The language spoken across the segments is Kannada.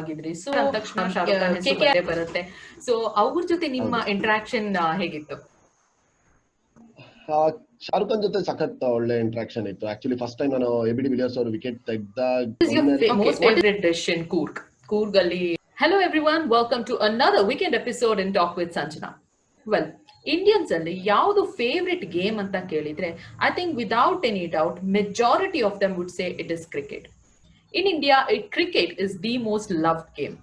ಆಗಿದ್ರಿ. ಸೊ ಅಂದ ತಕ್ಷಣ ಶಾರುಖ್ ಖಾನ್ ಹೆಸರು ಬಂದೇ ಬರುತ್ತೆ. ಸೊ ಅವ್ರ ಜೊತೆ ನಿಮ್ಮ ಇಂಟರಾಕ್ಷನ್ ಹೇಗಿತ್ತು? ಶಾರುಖ್ ಖಾನ್ ಜೊತೆ ಸಖತ್ ಒಳ್ಳೆ ಇಂಟ್ರಾಕ್ಷನ್ ಇತ್ತು. ಆಕ್ಚುಲಿ ಫಸ್ಟ್ ಟೈಮ್ ನಾನು ಎಬಿಡಿ ವಿಲಿಯರ್ಸ್ ಅವರು ವಿಕೆಟ್ ತೆಗೆದಾಗ most favourite dish in Coorg ಅಲ್ಲಿ. Hello everyone, welcome to another weekend episode in Talk with Sanjana. Well, Indians ಅಲ್ಲಿ ಯಾವುದು ಫೇವ್ರೆಟ್ ಗೇಮ್ ಅಂತ ಕೇಳಿದ್ರೆ I think without any doubt majority of them would say it is cricket. In India, cricket is the most loved game.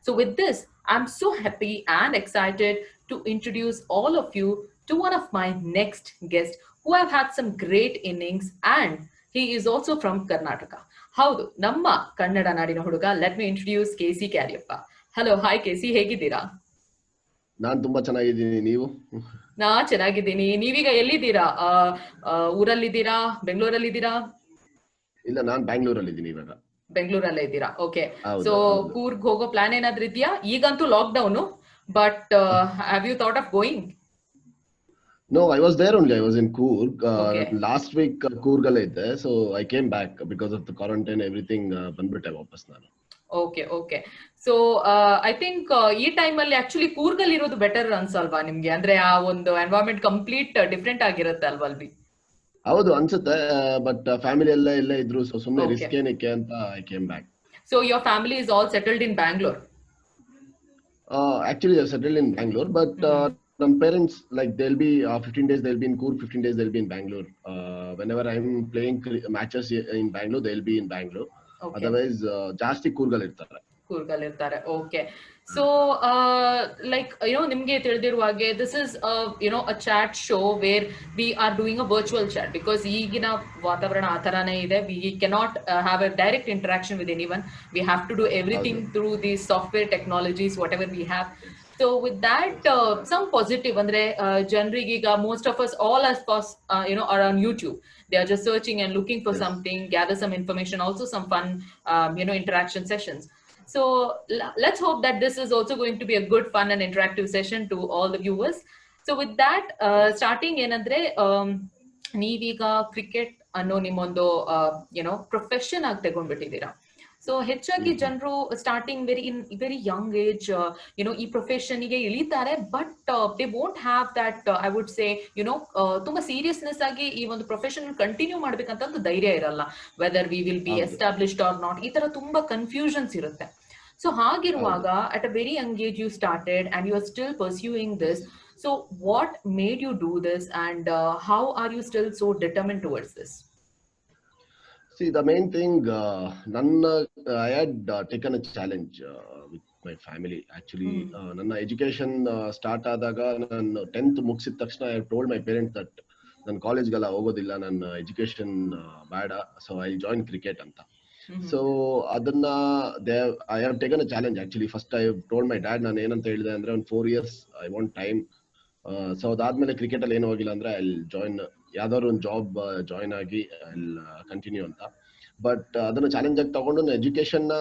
So with this, I'm so happy and excited to introduce all of you to one of my next guests who have had some great innings and he is also from Karnataka. ಹೌದು, ನಮ್ಮ ಕನ್ನಡ ನಾಡಿನ ಹುಡುಗ. Let me introduce K C Cariappa. Hello, hi K C, ಹೇಗಿದ್ದೀರಾ? ನಾನ್ ತುಂಬಾ ಚೆನ್ನಾಗಿದ್ದೀನಿ, ನೀವು? ನಾ ಚೆನ್ನಾಗಿದ್ದೀನಿ. ನೀವೀಗ ಎಲ್ಲಿದ್ದೀರಾ? ಊರಲ್ಲಿದ್ದೀರಾ, ಬೆಂಗಳೂರಲ್ಲಿದ್ದೀರಾ? ಇಲ್ಲ, ನಾನ್ ಬ್ಯಾಂಗ್ಳೂರಲ್ಲಿ ಇವಾಗ. ಬೆಂಗಳೂರಲ್ಲೇ ಇದ್ದೀರಾ? ಓಕೆ. ಸೊ ಕೂರ್ಗ್ ಹೋಗೋ ಪ್ಲಾನ್ ಏನಾದ್ರೂ ಇದೆಯಾ? ಈಗಂತೂ lockdown, but have you thought of going? No, I was there only. I was in Coorg. Last week Coorg alle idde. So I came back because of the quarantine, everything. Banbitte ವಾಪಸ್ ನಾನು. ಓಕೆ. ಸೊ ಐ ಥಿಂಕ್ ಈ ಟೈಮ್ ಅಲ್ಲಿ ಆಕ್ಚುಲಿ ಕೂರ್ಗ್ ಅಲ್ಲಿ ಇರೋದು ಬೆಟರ್ ಅನ್ಸಲ್ವಾ ನಿಮ್ಗೆ? ಅಂದ್ರೆ ಆ ಒಂದು ಎನ್ವೈರನ್ಮೆಂಟ್ ಕಂಪ್ಲೀಟ್ ಡಿಫ್ರೆಂಟ್ ಆಗಿರುತ್ತೆ ಅಲ್ವಲ್ವಿ? ಹೌದು ಅನ್ಸುತ್ತೆ, ಬಟ್ ಫ್ಯಾಮಿಲಿ ಎಲ್ಲ ಇಲ್ಲೇ ಇದ್ರು, ಸೊ ಸುಮ್ಮನೆ ರಿಸ್ಕ್ ಏನಕ್ಕೆ ಅಂತ I came back. So your family is all settled in Bangalore? Actually they are settled in Bangalore, but some parents, like they'll be 15 days they'll be in Coorg, 15 days they'll be in Bangalore. Whenever I'm playing matches in Bangalore, they'll be in Bangalore. Otherwise ಜಾಸ್ತಿ ಕೂರ್ಗಲ್ಲಿ ಇರ್ತಾರೆ. ಓಕೆ. ಸೊ ಲೈಕ್ ನಿಮ್ಗೆ ತಿಳಿದಿರುವಾಗೆ this is a chat show where we are doing a virtual chat because ಈಗಿನ ವಾತಾವರಣ ಆ ತರಾನೇ ಇದೆ. We cannot have a direct interaction with any one. We have to do everything through the software technologies whatever we have. So with that, some positive, andre janrigiga most of us all as are on YouTube. They are just searching and looking for something, gather some information, also some fun interaction sessions. So let's hope that this is also going to be a good, fun and interactive session to all the viewers. So with that, starting ಏನಂದ್ರೆ ನೀವೀಗ ಕ್ರಿಕೆಟ್ ಅನ್ನೋ ನಿಮ್ಮೊಂದು ಪ್ರೊಫೆಷನ್ ಆಗಿ ತಗೊಂಡ್ಬಿಟ್ಟಿದ್ದೀರಾ. ಸೊ ಹೆಚ್ಚಾಗಿ ಜನರು ಸ್ಟಾರ್ಟಿಂಗ್ ವೆರಿ ಯಂಗ್ ಏಜ್ ಈ ಪ್ರೊಫೆಷನ್ಗೆ ಇಳಿತಾರೆ, but they won't have that I would say ತುಂಬಾ ಸೀರಿಯಸ್ನೆಸ್ ಆಗಿ ಈ ಒಂದು ಪ್ರೊಫೆಷನ್ ಕಂಟಿನ್ಯೂ ಮಾಡ್ಬೇಕಂತ ಒಂದು ಧೈರ್ಯ ಇರಲ್ಲ. Whether we will be established or not, ಈ ತರ ತುಂಬಾ ಕನ್ಫ್ಯೂಷನ್ಸ್ ಇರುತ್ತೆ. ಸೊ ಹಾಗಿರುವಾಗ at a very young age you started and you are still pursuing this. So what made you do this and how are you still so determined towards this? See, the main thing, I had taken a challenge with my family. Actually, ನನ್ನ education start ಆದಾಗ ನಾನು 10th ಮುಗಿಸಿದ ತಕ್ಷಣ I told my parents that ನಾನು ಕಾಲೇಜ್ಗೆಲ್ಲ ಹೋಗೋದಿಲ್ಲ, ನನ್ನ ಎಜುಕೇಶನ್ ಬೇಡ, ಸೊ ಐ ಜಾಯಿನ್ ಕ್ರಿಕೆಟ್ ಅಂತ. ಸೊ ಅದನ್ನ I have taken a challenge actually. First I told my dad, ನಾನು ಏನಂತ ಹೇಳಿದೆ ಅಂದ್ರೆ ಒಂದು 4 years I want time. So ಅದಾದ್ಮೇಲೆ ಕ್ರಿಕೆಟ್ ಅಲ್ಲಿ ಏನು ಹೋಗಿಲ್ಲ ಅಂದ್ರೆ ಐ ಜಾಯಿನ್ ಯಾವ್ದಾದ್ರು ಒಂದು ಜಾಬ್ ಜಾಯಿನ್ ಆಗಿ ಐ ಕಂಟಿನ್ಯೂ ಅಂತ. ಬಟ್ ಅದನ್ನ ಚಾಲೆಂಜ್ ಆಗಿ ತಗೊಂಡು ನಾನು ಎಜುಕೇಶನ್ ನ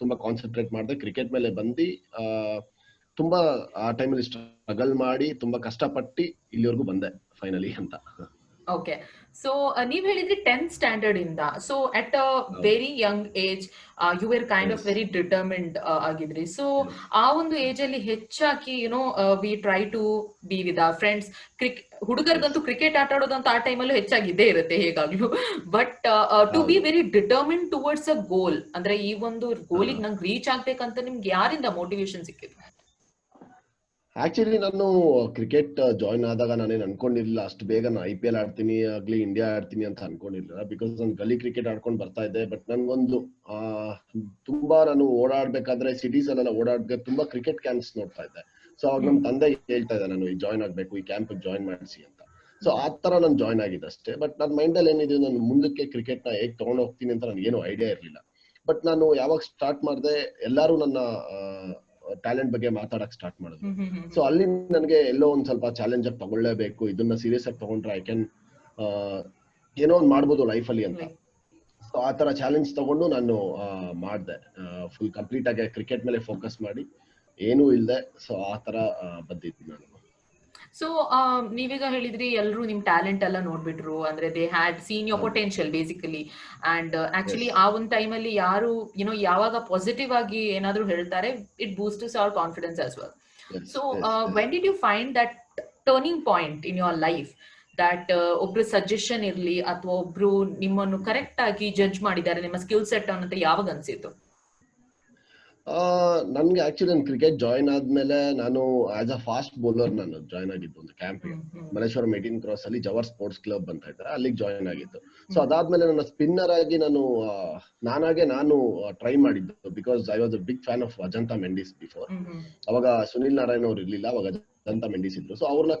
ತುಂಬಾ ಕಾನ್ಸಂಟ್ರೇಟ್ ಮಾಡಿದೆ. ಕ್ರಿಕೆಟ್ ಮೇಲೆ ಬಂದು ತುಂಬಾ ಆ ಟೈಮಲ್ಲಿ ಸ್ಟ್ರಗಲ್ ಮಾಡಿ ತುಂಬಾ ಕಷ್ಟಪಟ್ಟು ಇಲ್ಲಿವರೆಗೂ ಬಂದೆ ಫೈನಲಿ ಅಂತ. ಓಕೆ. ಸೊ ನೀವ್ ಹೇಳಿದ್ರಿ 10th ಸ್ಟ್ಯಾಂಡರ್ಡ್ ಇಂದ. So at a very young age you were kind of very determined ಆಗಿದ್ರಿ. ಸೊ ಆ ಒಂದು ಏಜ್ ಅಲ್ಲಿ ಹೆಚ್ಚಾಗಿ we try to be with our friends. ಹುಡುಗರಿಗಂತೂ ಕ್ರಿಕೆಟ್ ಆಟ ಆಡೋದಂತ ಆ ಟೈಮಲ್ಲೂ ಹೆಚ್ಚಾಗಿದ್ದೇ ಇರುತ್ತೆ ಹೇಗಾಗ್ಲೂ. But to be very determined towards a goal, ಅಂದ್ರೆ ಈ ಒಂದು ಗೋಲಿಗೆ ನಂಗೆ ರೀಚ್ ಆಗ್ಬೇಕಂತ ನಿಮ್ಗೆ ಯಾರಿಂದ ಮೋಟಿವೇಶನ್ ಸಿಕ್ಕಿದ್ರು? ಆಕ್ಚುಲಿ ನಾನು ಕ್ರಿಕೆಟ್ ಜಾಯಿನ್ ಆದಾಗ ನಾನೇನು ಅನ್ಕೊಂಡಿರ್ಲಿಲ್ಲ ಅಷ್ಟು ಬೇಗ ನಾನು IPL ಆಡ್ತೀನಿ ಆಗ್ಲಿ ಇಂಡಿಯಾ ಆಡ್ತೀನಿ ಅಂತ ಅನ್ಕೊಂಡಿರ್ಲಿಲ್ಲ. ಬಿಕಾಸ್ ನಾನು ಗಲಿ ಕ್ರಿಕೆಟ್ ಆಡ್ಕೊಂಡು ಬರ್ತಾ ಇದ್ದೆ. ಬಟ್ ನನ್ಗೊಂದು ತುಂಬಾ ನಾನು ಓಡಾಡ್ಬೇಕಾದ್ರೆ ಸಿಟೀಸ್ ಅಲ್ಲೆಲ್ಲ ಓಡಾಡ್ಬೇಕು, ತುಂಬಾ ಕ್ರಿಕೆಟ್ ಕ್ಯಾಂಪ್ಸ್ ನೋಡ್ತಾ ಇದ್ದೆ. ಸೊ ಅವಾಗ ನಮ್ ತಂದೆ ಹೇಳ್ತಾ ಇದ್ದೆ ನಾನು ಜಾಯಿನ್ ಆಗ್ಬೇಕು, ಈ ಕ್ಯಾಂಪ್ ಜಾಯಿನ್ ಮಾಡಿಸಿ ಅಂತ. ಸೊ ಆ ತರ ನಾನು ಜಾಯಿನ್ ಆಗಿದ್ದೆ ಅಷ್ಟೇ. ಬಟ್ ನನ್ನ ಮೈಂಡ್ ಅಲ್ಲಿ ಏನಿದೆ, ನಾನು ಮುಂದಕ್ಕೆ ಕ್ರಿಕೆಟ್ ನ ಹೇಗ್ ತಗೊಂಡ್ ಹೋಗ್ತೀನಿ ಅಂತ ನನ್ಗೇನು ಐಡಿಯಾ ಇರ್ಲಿಲ್ಲ. ಬಟ್ ನಾನು ಯಾವಾಗ ಸ್ಟಾರ್ಟ್ ಮಾಡಿದೆ, ಎಲ್ಲಾರು ನನ್ನ ಟ್ಯಾಲೆಂಟ್ ಬಗ್ಗೆ ಮಾತಾಡಕ್ ಸ್ಟಾರ್ಟ್ ಮಾಡಿದ್ರು. ಸೊ ಅಲ್ಲಿ ನನಗೆ ಎಲ್ಲೋ ಒಂದ್ ಸ್ವಲ್ಪ ಚಾಲೆಂಜ್ ಆಗಿ ತಗೊಳ್ಳೇಬೇಕು, ಇದನ್ನ ಸೀರಿಯಸ್ ಆಗಿ ತಗೊಂಡ್ರೆ ಐ ಕ್ಯಾನ್ ಏನೋ ಒಂದ್ ಮಾಡ್ಬೋದು ಲೈಫ್ ಅಲ್ಲಿ ಅಂತ. ಸೊ ಆ ತರ ಚಾಲೆಂಜ್ ತಗೊಂಡು ನಾನು ಮಾಡಿದೆ. ಫುಲ್ ಕಂಪ್ಲೀಟ್ ಆಗಿ ಕ್ರಿಕೆಟ್ ಮೇಲೆ ಫೋಕಸ್ ಮಾಡಿ ಏನೂ ಇಲ್ಲದೆ. ಸೊ ಆ ತರ ಬಂದಿದ್ದೆ ನಾನು. ಸೊ ನೀವೀಗ ಹೇಳಿದ್ರಿ ಎಲ್ರು ನಿಮ್ ಟ್ಯಾಲೆಂಟ್ ಎಲ್ಲ ನೋಡ್ಬಿಟ್ರು, ಅಂದ್ರೆ they had seen your potential basically. And actually ಆ ಒಂದು ಟೈಮಲ್ಲಿ ಯಾರು ಯಾವಾಗ ಪಾಸಿಟಿವ್ ಆಗಿ ಏನಾದ್ರು ಹೇಳ್ತಾರೆ, it boosts our confidence as well. So when did you find that turning point in your life, that ಒಬ್ರು ಸಜೆಷನ್ ಇರ್ಲಿ ಅಥವಾ ಒಬ್ರು ನಿಮ್ಮನ್ನು ಕರೆಕ್ಟ್ ಆಗಿ ಜಡ್ಜ್ ಮಾಡಿದ್ದಾರೆ ನಿಮ್ಮ ಸ್ಕಿಲ್ ಸೆಟ್ ಅನ್ನಂತ ಯಾವಾಗ ಅನ್ಸಿತ್ತು? ನನ್ಗೆ ಆಕ್ಚುಲಿ ನಾನು ಕ್ರಿಕೆಟ್ ಜಾಯಿನ್ ಆದ್ಮೇಲೆ ನಾನು ಆಸ್ ಅ ಫಾಸ್ಟ್ ಬೌಲರ್ ನಾನು ಜಾಯ್ನ್ ಆಗಿದ್ದು ಒಂದು ಕ್ಯಾಂಪ್ಗೆ, ಮಲ್ಲೇಶ್ವರಂ 18 ಕ್ರಾಸ್ ಅಲ್ಲಿ ಜವರ್ ಸ್ಪೋರ್ಟ್ಸ್ ಕ್ಲಬ್ ಅಂತ ಇದ್ದಾರೆ, ಅಲ್ಲಿಗೆ ಜಾಯ್ನ್ ಆಗಿದ್ದು. ಸೊ ಅದಾದ್ಮೇಲೆ ನನ್ನ ಸ್ಪಿನ್ನರ್ ಆಗಿ ನಾನು ಟ್ರೈ ಮಾಡಿದ್ದು, because I was a big fan of Ajantha Mendis before. ಅವಾಗ ಸುನಿಲ್ ನಾರಾಯಣ್ ಅವ್ರು ಇರ್ಲಿಲ್ಲ, ಅವಾಗ ಅಜಂತಾ ಮೆಂಡಿಸ್ ಇದ್ರು. ಸೊ ಅವ್ರನ್ನ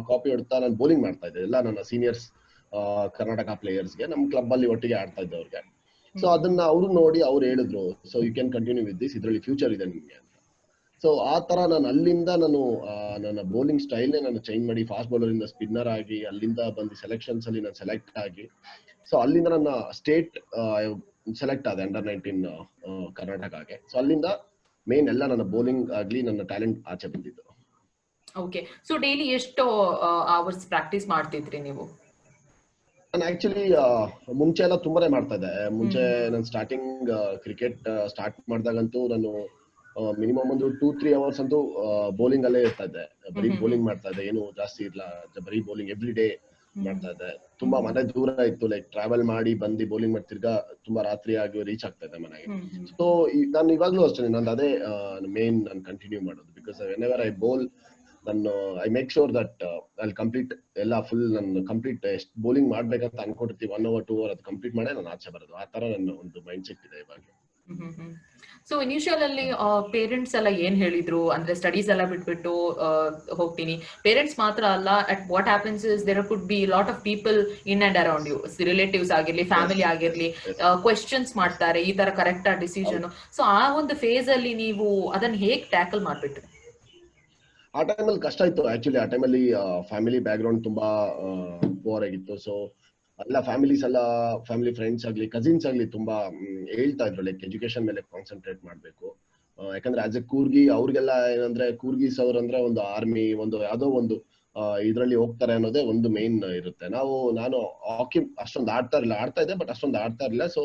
ಕಾಪಿ ಹೊಡ್ತಾ ನಾನು ಬೌಲಿಂಗ್ ಮಾಡ್ತಾ ಇದ್ದೆ ಎಲ್ಲ ನನ್ನ ಸೀನಿಯರ್ಸ್ ಕರ್ನಾಟಕ ಪ್ಲೇಯರ್ಸ್ಗೆ, ನಮ್ಮ ಕ್ಲಬ್ ಅಲ್ಲಿ ಒಟ್ಟಿಗೆ ಆಡ್ತಾ ಇದ್ದೆ ಅವ್ರಿಗೆ. ಸೊ ಅದನ್ನ ಅವರು ನೋಡಿ ಅವ್ರು ಹೇಳಿದ್ರು, so you can continue with this, ಇದರಲ್ಲಿ ಫ್ಯೂಚರ್ ಇದೆ ನಿಮ್ಗೆ ಅಂತ. ಸೊ ಆ ತರ ನಾನು ಅಲ್ಲಿಂದ ನನ್ನ ಬೌಲಿಂಗ್ ಸ್ಟೈಲ್ನೇ ನಾನು ಚೇಂಜ್ ಮಾಡಿ ಫಾಸ್ಟ್ ಬೌಲರ್ ಇಂದ ಸ್ಪಿನ್ನರ್ ಆಗಿ, ಅಲ್ಲಿಂದ ಬಂದು ಸೆಲೆಕ್ಷನ್ಸ್ ಅಲ್ಲಿ ನಾನು ಸೆಲೆಕ್ಟ್ ಆಗಿ, ಸೊ ಅಲ್ಲಿಂದ ನನ್ನ ಸ್ಟೇಟ್ ಸೆಲೆಕ್ಟ್ ಆದೆ ಅಂಡರ್ 19 ಕರ್ನಾಟಕಗೆ. ಸೊ ಅಲ್ಲಿಂದ ಮೇನ್ ಎಲ್ಲ ನನ್ನ ಬೌಲಿಂಗ್ ಆಗ್ಲಿ ನನ್ನ ಟ್ಯಾಲೆಂಟ್ ಆಚೆ ಬಂದಿದ್ದು. ಓಕೆ, ಸೊ ಡೈಲಿ ಎಷ್ಟು ಅವರ್ಸ್ ಪ್ರಾಕ್ಟೀಸ್ ಮಾಡ್ತಿದ್ರಿ ನೀವು? ನಾನು ಆಕ್ಚುಲಿ ಮುಂಚೆ ಎಲ್ಲ ತುಂಬಾನೇ ಮಾಡ್ತಾ ಇದ್ದೆ. ಮುಂಚೆ ನಾನು ಸ್ಟಾರ್ಟಿಂಗ್ ಕ್ರಿಕೆಟ್ ಸ್ಟಾರ್ಟ್ ಮಾಡಿದಾಗಂತೂ ನಾನು ಮಿನಿಮಮ್ ಒಂದು 2-3 ಅವರ್ಸ್ ಅಂತೂ ಬೌಲಿಂಗ್ ಅಲ್ಲೇ ಇರ್ತಾ ಇದ್ದೆ, ಬರೀ ಬೌಲಿಂಗ್ ಮಾಡ್ತಾ ಇದ್ದೆ, ಏನು ಜಾಸ್ತಿ ಇಲ್ಲ, ಬರೀ ಬೌಲಿಂಗ್ ಎವ್ರಿ ಡೇ ಮಾಡ್ತಾ ಇದ್ದೆ. ತುಂಬಾ ಮನೆ ದೂರ ಇತ್ತು, ಲೈಕ್ ಟ್ರಾವೆಲ್ ಮಾಡಿ ಬಂದು ಬೌಲಿಂಗ್ ಮಾಡಿ ತಿರ್ಗಾ ತುಂಬಾ ರಾತ್ರಿ ಆಗಿ ರೀಚ್ ಆಗ್ತಾ ಇದೆ ಮನೆಗೆ. ಸೊ ನಾನು ಇವಾಗ್ಲೂ ಅಷ್ಟೇ, ನಂದು ಅದೇ ಮೇನ್ ನಾನು ಕಂಟಿನ್ಯೂ ಮಾಡೋದು. ಬಿಕಾಸ್ ವೆನೆವರ್ ಐ ಬೌಲ್, ನಾನು ಐ ಮೇಕ್ ಶೋರ್ ದಟ್ ಅಲ್ಲಿ ಕಂಪ್ಲೀಟ್ ಎಲ್ಲ ಫುಲ್ ನಾನು ಕಂಪ್ಲೀಟ್ ಎಷ್ಟು ಬೌಲಿಂಗ್ ಮಾಡ್ಬೇಕಂತ ಅನ್ಕೊಡ್ತೀವಿ 1 hour 2 hour ಅದು ಕಂಪ್ಲೀಟ್ ಮಾಡೇ ನಾನು ಆಚೆ ಬರೋದು. ಆ ತರ ನನ್ನ ಒಂದು ಮೈಂಡ್ ಸೆಟ್ ಇದೆ ಇವಾಗ. ಸೊ ಇನಿಷಿಯಲ್ ಅಲ್ಲಿ ಪೇರೆಂಟ್ಸ್ ಎಲ್ಲ ಏನ್ ಹೇಳಿದ್ರು, ಅಂದ್ರೆ ಸ್ಟಡೀಸ್ ಎಲ್ಲ ಬಿಟ್ಬಿಟ್ಟು ಹೋಗ್ತೀನಿ, ಪೇರೆಂಟ್ಸ್ ಮಾತ್ರ ಅಲ್ಲ, at what happens is there could be lot of people in and around you, relatives ಆಗಿರ್ಲಿ, ಫ್ಯಾಮಿಲಿ ಆಗಿರ್ಲಿ, ಕ್ವೆಶ್ಚನ್ಸ್ ಮಾಡ್ತಾರೆ ಈ ತರ ಕರೆಕ್ಟ್ ಆ ಡಿಸಿಷನ್. ಸೊ ಆ ಒಂದು ಫೇಸ್ ಅಲ್ಲಿ ನೀವು ಅದನ್ನ ಹೇಗ್ ಟ್ಯಾಕಲ್ ಮಾಡ್ಬಿಟ್ರಿ? ಆ ಟೈಮಲ್ಲಿ ಕಷ್ಟ ಇತ್ತು ಆಕ್ಚುಲಿ. ಆ ಟೈಮಲ್ಲಿ ಫ್ಯಾಮಿಲಿ ಬ್ಯಾಕ್ ಗ್ರೌಂಡ್ ತುಂಬಾ ಪೋರ್ ಆಗಿತ್ತು. ಸೊ ಎಲ್ಲ ಫ್ಯಾಮಿಲಿ ಫ್ರೆಂಡ್ಸ್ ಆಗ್ಲಿ, ಕಸಿನ್ಸ್ ಆಗ್ಲಿ ತುಂಬಾ ಹೇಳ್ತಾ ಇದ್ರು ಲೈಕ್ ಎಜುಕೇಶನ್ ಮೇಲೆ ಕಾನ್ಸಂಟ್ರೇಟ್ ಮಾಡ್ಬೇಕು. ಯಾಕಂದ್ರೆ ಆಸ್ ಎ ಕೂರ್ಗಿ ಅವ್ರಿಗೆಲ್ಲ ಏನಂದ್ರೆ ಕೂರ್ಗೀಸ್ ಅವ್ರ ಅಂದ್ರೆ ಒಂದು ಆರ್ಮಿ, ಒಂದು ಯಾವ್ದೋ ಒಂದು ಇದ್ರಲ್ಲಿ ಹೋಗ್ತಾರೆ ಅನ್ನೋದೇ ಒಂದು ಮೇನ್ ಇರುತ್ತೆ. ನಾನು ಹಾಕಿ ಅಷ್ಟೊಂದು ಆಡ್ತಾ ಇದ್ದೆ, ಬಟ್ ಅಷ್ಟೊಂದು ಆಡ್ತಾ ಇರಲಿಲ್ಲ. ಸೊ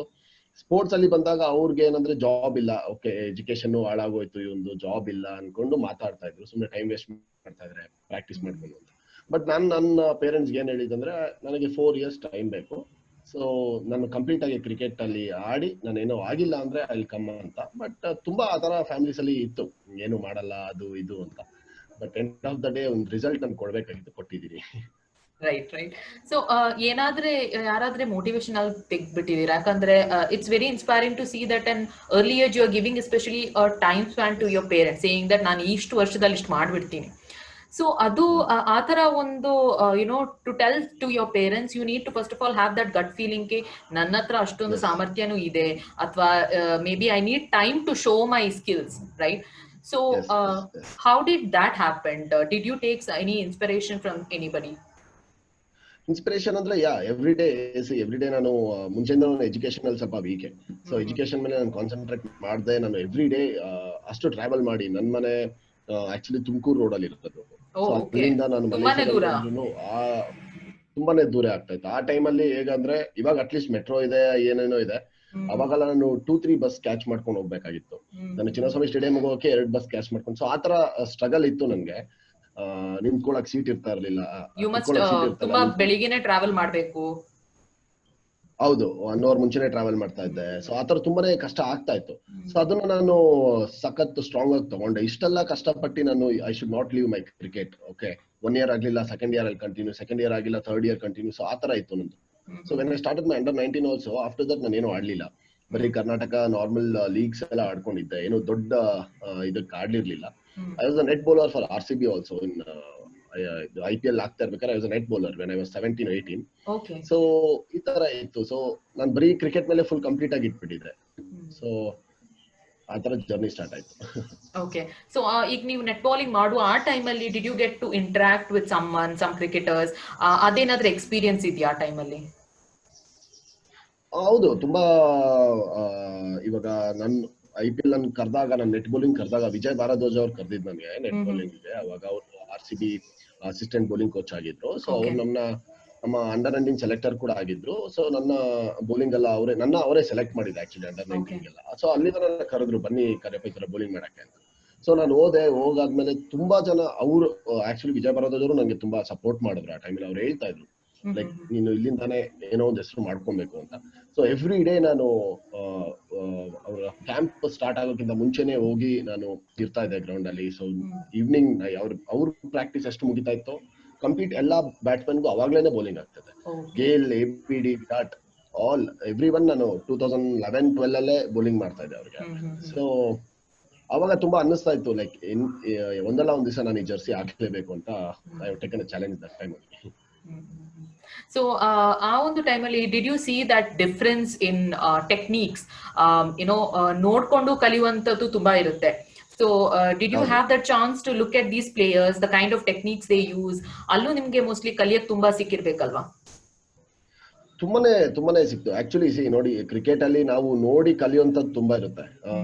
ಸ್ಪೋರ್ಟ್ಸ್ ಅಲ್ಲಿ ಬಂದಾಗ ಅವ್ರಿಗೆ ಏನಂದ್ರೆ ಜಾಬ್ ಇಲ್ಲ, ಓಕೆ ಎಜುಕೇಶನ್ ಹಾಳಾಗೋಯ್ತು, ಒಂದು ಜಾಬ್ ಇಲ್ಲ ಅನ್ಕೊಂಡು ಮಾತಾಡ್ತಾ ಇದ್ರು, ಸುಮ್ಮನೆ ಟೈಮ್ ವೇಸ್ಟ್ ಮಾಡ್ತಾ ಇದ್ರೆ ಪ್ರಾಕ್ಟೀಸ್ ಮಾಡ್ಕೊಂಡು ಅಂತ. ಬಟ್ ನಾನು ನನ್ನ ಪೇರೆಂಟ್ಸ್ಗೆ ಏನ್ ಹೇಳಿದಂದ್ರೆ, ನನಗೆ 4 years ಟೈಮ್ ಬೇಕು. ಸೊ ನಾನು ಕಂಪ್ಲೀಟ್ ಆಗಿ ಕ್ರಿಕೆಟ್ ಅಲ್ಲಿ ಆಡಿ ನಾನೇನೋ ಆಗಿಲ್ಲ ಅಂದ್ರೆ ಅಲ್ಲಿ ಕಮ್ಮ ಅಂತ. ಬಟ್ ತುಂಬಾ ಆ ತರ ಫ್ಯಾಮಿಲೀಸ್ ಅಲ್ಲಿ ಇತ್ತು, ಏನು ಮಾಡಲ್ಲ ಅದು ಇದು ಅಂತ. But end of the day ಒಂದು ರಿಸಲ್ಟ್ ನಾನು ಕೊಡ್ಬೇಕಾಗಿತ್ತು, ಕೊಟ್ಟಿದ್ದೀನಿ. ರೈಟ್. ಸೊ ಯಾರಾದ್ರೆ ಮೋಟಿವೇಶನಲ್ ತೆಗ್ದ್ಬಿಟ್ಟಿದ್ದೀರಾ? ಯಾಕಂದ್ರೆ it's very inspiring to see that an early age you are giving especially time span to your parents, saying that ನಾನು ಇಷ್ಟು ವರ್ಷದಲ್ಲಿ ಇಷ್ಟು ಮಾಡ್ಬಿಡ್ತೀನಿ. ಸೊ ಅದು ಆ ತರ ಒಂದು to tell to your parents, you need to first of all have that gut feeling ಕೆ ನನ್ನ ಹತ್ರ ಅಷ್ಟೊಂದು ಸಾಮರ್ಥ್ಯನೂ ಇದೆ, ಅಥವಾ may be I need time to show my skills, right? So how did that happen? Did you take any inspiration from anybody? Inspiration ಅಂದ್ರೆ ಎವ್ರಿ ಡೇ ನಾನು ಮುಂಚೆಯಿಂದ ಎಜುಕೇಶನ್ ಅಲ್ಲಿ ಸ್ವಲ್ಪ ವೀಕೆ. ಸೊ ಎಜುಕೇಶನ್ ಮೇಲೆ ನಾನು ಕಾನ್ಸಂಟ್ರೇಟ್ ಮಾಡಿದೆ. ನಾನು ಎವ್ರಿ ಡೇ ಅಷ್ಟು ಟ್ರಾವೆಲ್ ಮಾಡಿ, ನನ್ನ ಮನೆ ಆಕ್ಚುಲಿ ತುಮಕೂರು ರೋಡ್ ಅಲ್ಲಿ ಇರೋದು. ಅಲ್ಲಿಂದ ನಾನು ತುಂಬಾನೇ ದೂರ ಆಗ್ತಾ ಇತ್ತು. ಆ ಟೈಮಲ್ಲಿ ಹೇಗಂದ್ರೆ, ಇವಾಗ ಅಟ್ಲೀಸ್ಟ್ ಮೆಟ್ರೋ ಇದೆ, ಏನೇನೋ ಇದೆ, ಅವಾಗೆಲ್ಲ ನಾನು 2-3 ಬಸ್ ಕ್ಯಾಚ್ ಮಾಡ್ಕೊಂಡು ಹೋಗ್ಬೇಕಾಗಿತ್ತು. ನಾನು ಚಿನ್ನಸ್ವಾಮಿ ಸ್ಟೇಡಿಯಂ ಹೋಗೋಕೆ 2 ಬಸ್ ಕ್ಯಾಚ್ ಮಾಡ್ಕೊಂಡು. ಸೊ ಆತರ ಸ್ಟ್ರಗಲ್ ಇತ್ತು ನನ್ಗೆ. ನಿಂತ್ಕೊಳಕ್ ಸೀಟ್ ಇರ್ತಾ ಇರ್ಲಿಲ್ಲ. ತುಂಬಾ ಬೆಳಿಗ್ಗೆನೆ ಟ್ರಾವೆಲ್ ಮಾಡ್ಬೇಕು. ಹೌದು, 1 hour ಮುಂಚೆನೆ ಟ್ರಾವೆಲ್ ಮಾಡ್ತಾ ಇದ್ದೆ. ಸೊ ಆತರ ತುಂಬಾನೇ ಕಷ್ಟ ಆಗ್ತಾ ಇತ್ತು. ಸೊ ಅದನ್ನ ನಾನು ಸಖತ್ ಸ್ಟ್ರಾಂಗ್ ಆಗಿ ತಗೊಂಡೆ. ಇಷ್ಟೆಲ್ಲ ಕಷ್ಟಪಟ್ಟು ನಾನು I should not leave my cricket. Okay, 1 year ಆಗ್ಲಿಲ್ಲ, ಸೆಕೆಂಡ್ ಇಯರ್ ಅಲ್ಲಿ ಕಂಟಿನ್ಯೂ, ಸೆಕೆಂಡ್ ಇಯರ್ ಆಗಿಲ್ಲ, ಥರ್ಡ್ ಇಯರ್ ಕಂಟಿನ್ಯೂ. ಸೊ ಆತರ ಇತ್ತು ನಂದು. So when I started my under 19 also, after that ನಾನು ಏನೂ ಆಡ್ಲಿಲ್ಲ, ಬರೀ ಕರ್ನಾಟಕ ನಾರ್ಮಲ್ ಲೀಗ್ಸ್ ಎಲ್ಲ ಆಡ್ಕೊಂಡಿದ್ದೆ, ಏನು ದೊಡ್ಡ ಇದಕ್ಕೆ ಆಡ್ಲಿರ್ಲಿಲ್ಲ. I was a net bowler for RCB also in IPL ಆಗ್ತಾ ಇರ್ಬೇಕಾದ್ರೆ. I was a net bowler when I was 17-18. So ಈ ತರ ಇತ್ತು. ಸೊ ನಾನು ಬರೀ ಕ್ರಿಕೆಟ್ ಮೇಲೆ ಫುಲ್ ಕಂಪ್ಲೀಟ್ ಆಗಿ ಇಟ್ಬಿಟ್ಟಿದ್ದೆ. ಸೊ ಆ ತರ ಜರ್ನಿ ಸ್ಟಾರ್ಟ್ ಆಯ್ತು. ಓಕೆ, ಸೊ ಈಗ ನೀವು ನೆಟ್ ಬಾಲಿಂಗ್ ಮಾಡುವ ಆ ಟೈಮಲ್ಲಿ did you get to interact with some cricketers? ಅದೇನಾದ್ರೂ ಎಕ್ಸ್ಪೀರಿಯನ್ಸ್ ಇದೆಯಾ ಆ ಟೈಮಲ್ಲಿ? ಹೌದು, ತುಂಬಾ ಇವಾಗ ನನ್ IPL ನನ್ ಕರೆದಾಗ, ನಾನು ನೆಟ್ ಬೌಲಿಂಗ್ ಕರೆದಾಗ ವಿಜಯ್ ಭಾರದ್ವಾಜ್ ಅವ್ರು ಕರೆದಿದ್ ನನಗೆ ನೆಟ್ ಬೌಲಿಂಗ್ ಗೆ. ಅವಾಗ ಅವ್ರು RCB ಅಸಿಸ್ಟೆಂಟ್ ಬೌಲಿಂಗ್ ಕೋಚ್ ಆಗಿದ್ರು. So Okay. ಅವ್ರು ನಮ್ಮ ಅಂಡರ್ 19 ಸೆಲೆಕ್ಟರ್ ಕೂಡ ಆಗಿದ್ರು. ಸೊ ನನ್ನ ಬೌಲಿಂಗ್ ಎಲ್ಲ ಅವರೇ ಸೆಲೆಕ್ಟ್ ಮಾಡಿದ್ರು ಆಕ್ಚುಲಿ ಅಂಡರ್ 19 ಗೆಲ್ಲ. ಸೊ ಅಲ್ಲಿಂದ ನನ್ನ ಕರೆದ್ರು, ಬನ್ನಿ ಕರೆಯಪ್ಪ ಈ ತರ ಬೌಲಿಂಗ್ ಮಾಡಕ್ಕೆ ಅಂತ. ಸೊ ನಾನು ಹೋಗಾದ್ಮೇಲೆ ತುಂಬಾ ಜನ ಅವರು ಆಕ್ಚುಲಿ ವಿಜಯ ಭಾರದ್ವಾಜ್ ನನಗೆ ತುಂಬಾ ಸಪೋರ್ಟ್ ಮಾಡಿದ್ರು. ಆ ಟೈಮಲ್ಲಿ ಅವ್ರು ಹೇಳ್ತಾ ಇದ್ರು ಲೈಕ್ ನೀನು ಇಲ್ಲಿಂದಾನೆ ಏನೋ ಒಂದು ಹೆಸರು ಮಾಡ್ಕೊಬೇಕು ಅಂತ. ಸೊ ಎವ್ರಿ ಡೇ ನಾನು ಅವರ ಕ್ಯಾಂಪ್ ಸ್ಟಾರ್ಟ್ ಆಗೋಕ್ಕಿಂತ ಮುಂಚೆನೆ ಹೋಗಿ ನಾನು ಇರ್ತಾ ಇದ್ದೆ ಗ್ರೌಂಡ್ ಅಲ್ಲಿ. ಸೊ ಈವ್ನಿಂಗ್ ಅವ್ರ ಪ್ರಾಕ್ಟೀಸ್ ಎಷ್ಟು ಮುಗಿತಾ ಇತ್ತು, ಕಂಪ್ಲೀಟ್ ಎಲ್ಲಾ ಬ್ಯಾಟ್ಸ್ಮನ್ಗೂ ಅವಾಗ್ಲೇನೆ ಬೌಲಿಂಗ್ ಆಗ್ತದೆ. Gayle, APD, Virat, every one ನಾನು 2011-12 ಅಲ್ಲೇ ಬೌಲಿಂಗ್ ಮಾಡ್ತಾ ಇದ್ದೆ ಅವ್ರಿಗೆ. ಸೊ ಅವಾಗ ತುಂಬಾ ಅನ್ನಿಸ್ತಾ ಇತ್ತು ಲೈಕ್ ಒಂದಲ್ಲ ಒಂದ್ ದಿವಸ ನಾನು ಈ ಜರ್ಸಿ ಹಾಕ್ಲೇಬೇಕು ಅಂತ. I taken a challenge that time ಅಲ್ಲಿ. ಸೊ ಆ ಒಂದು ಟೈಮಲ್ಲಿ did you see that difference in techniques? ನೋಡ್ಕೊಂಡು ಕಲಿಯುವಂಥದ್ದು ತುಂಬಾ ಇರುತ್ತೆ. So did you have that chance to look at these players, the kind of techniques they use? ಅಲ್ಲೂ ನಿಮ್ಗೆ ಮೋಸ್ಟ್ಲಿ ಕಲಿಯಕ್ ತುಂಬಾ ಸಿಕ್ಕಿರ್ಬೇಕಲ್ವಾ? ತುಂಬಾನೇ ಸಿಕ್ತು ಆಕ್ಚುಲಿ. ನೋಡಿ, ಕ್ರಿಕೆಟ್ ಅಲ್ಲಿ ನಾವು ನೋಡಿ ಕಲಿಯುವಂತದ್ದು ತುಂಬಾ ಇರುತ್ತೆ.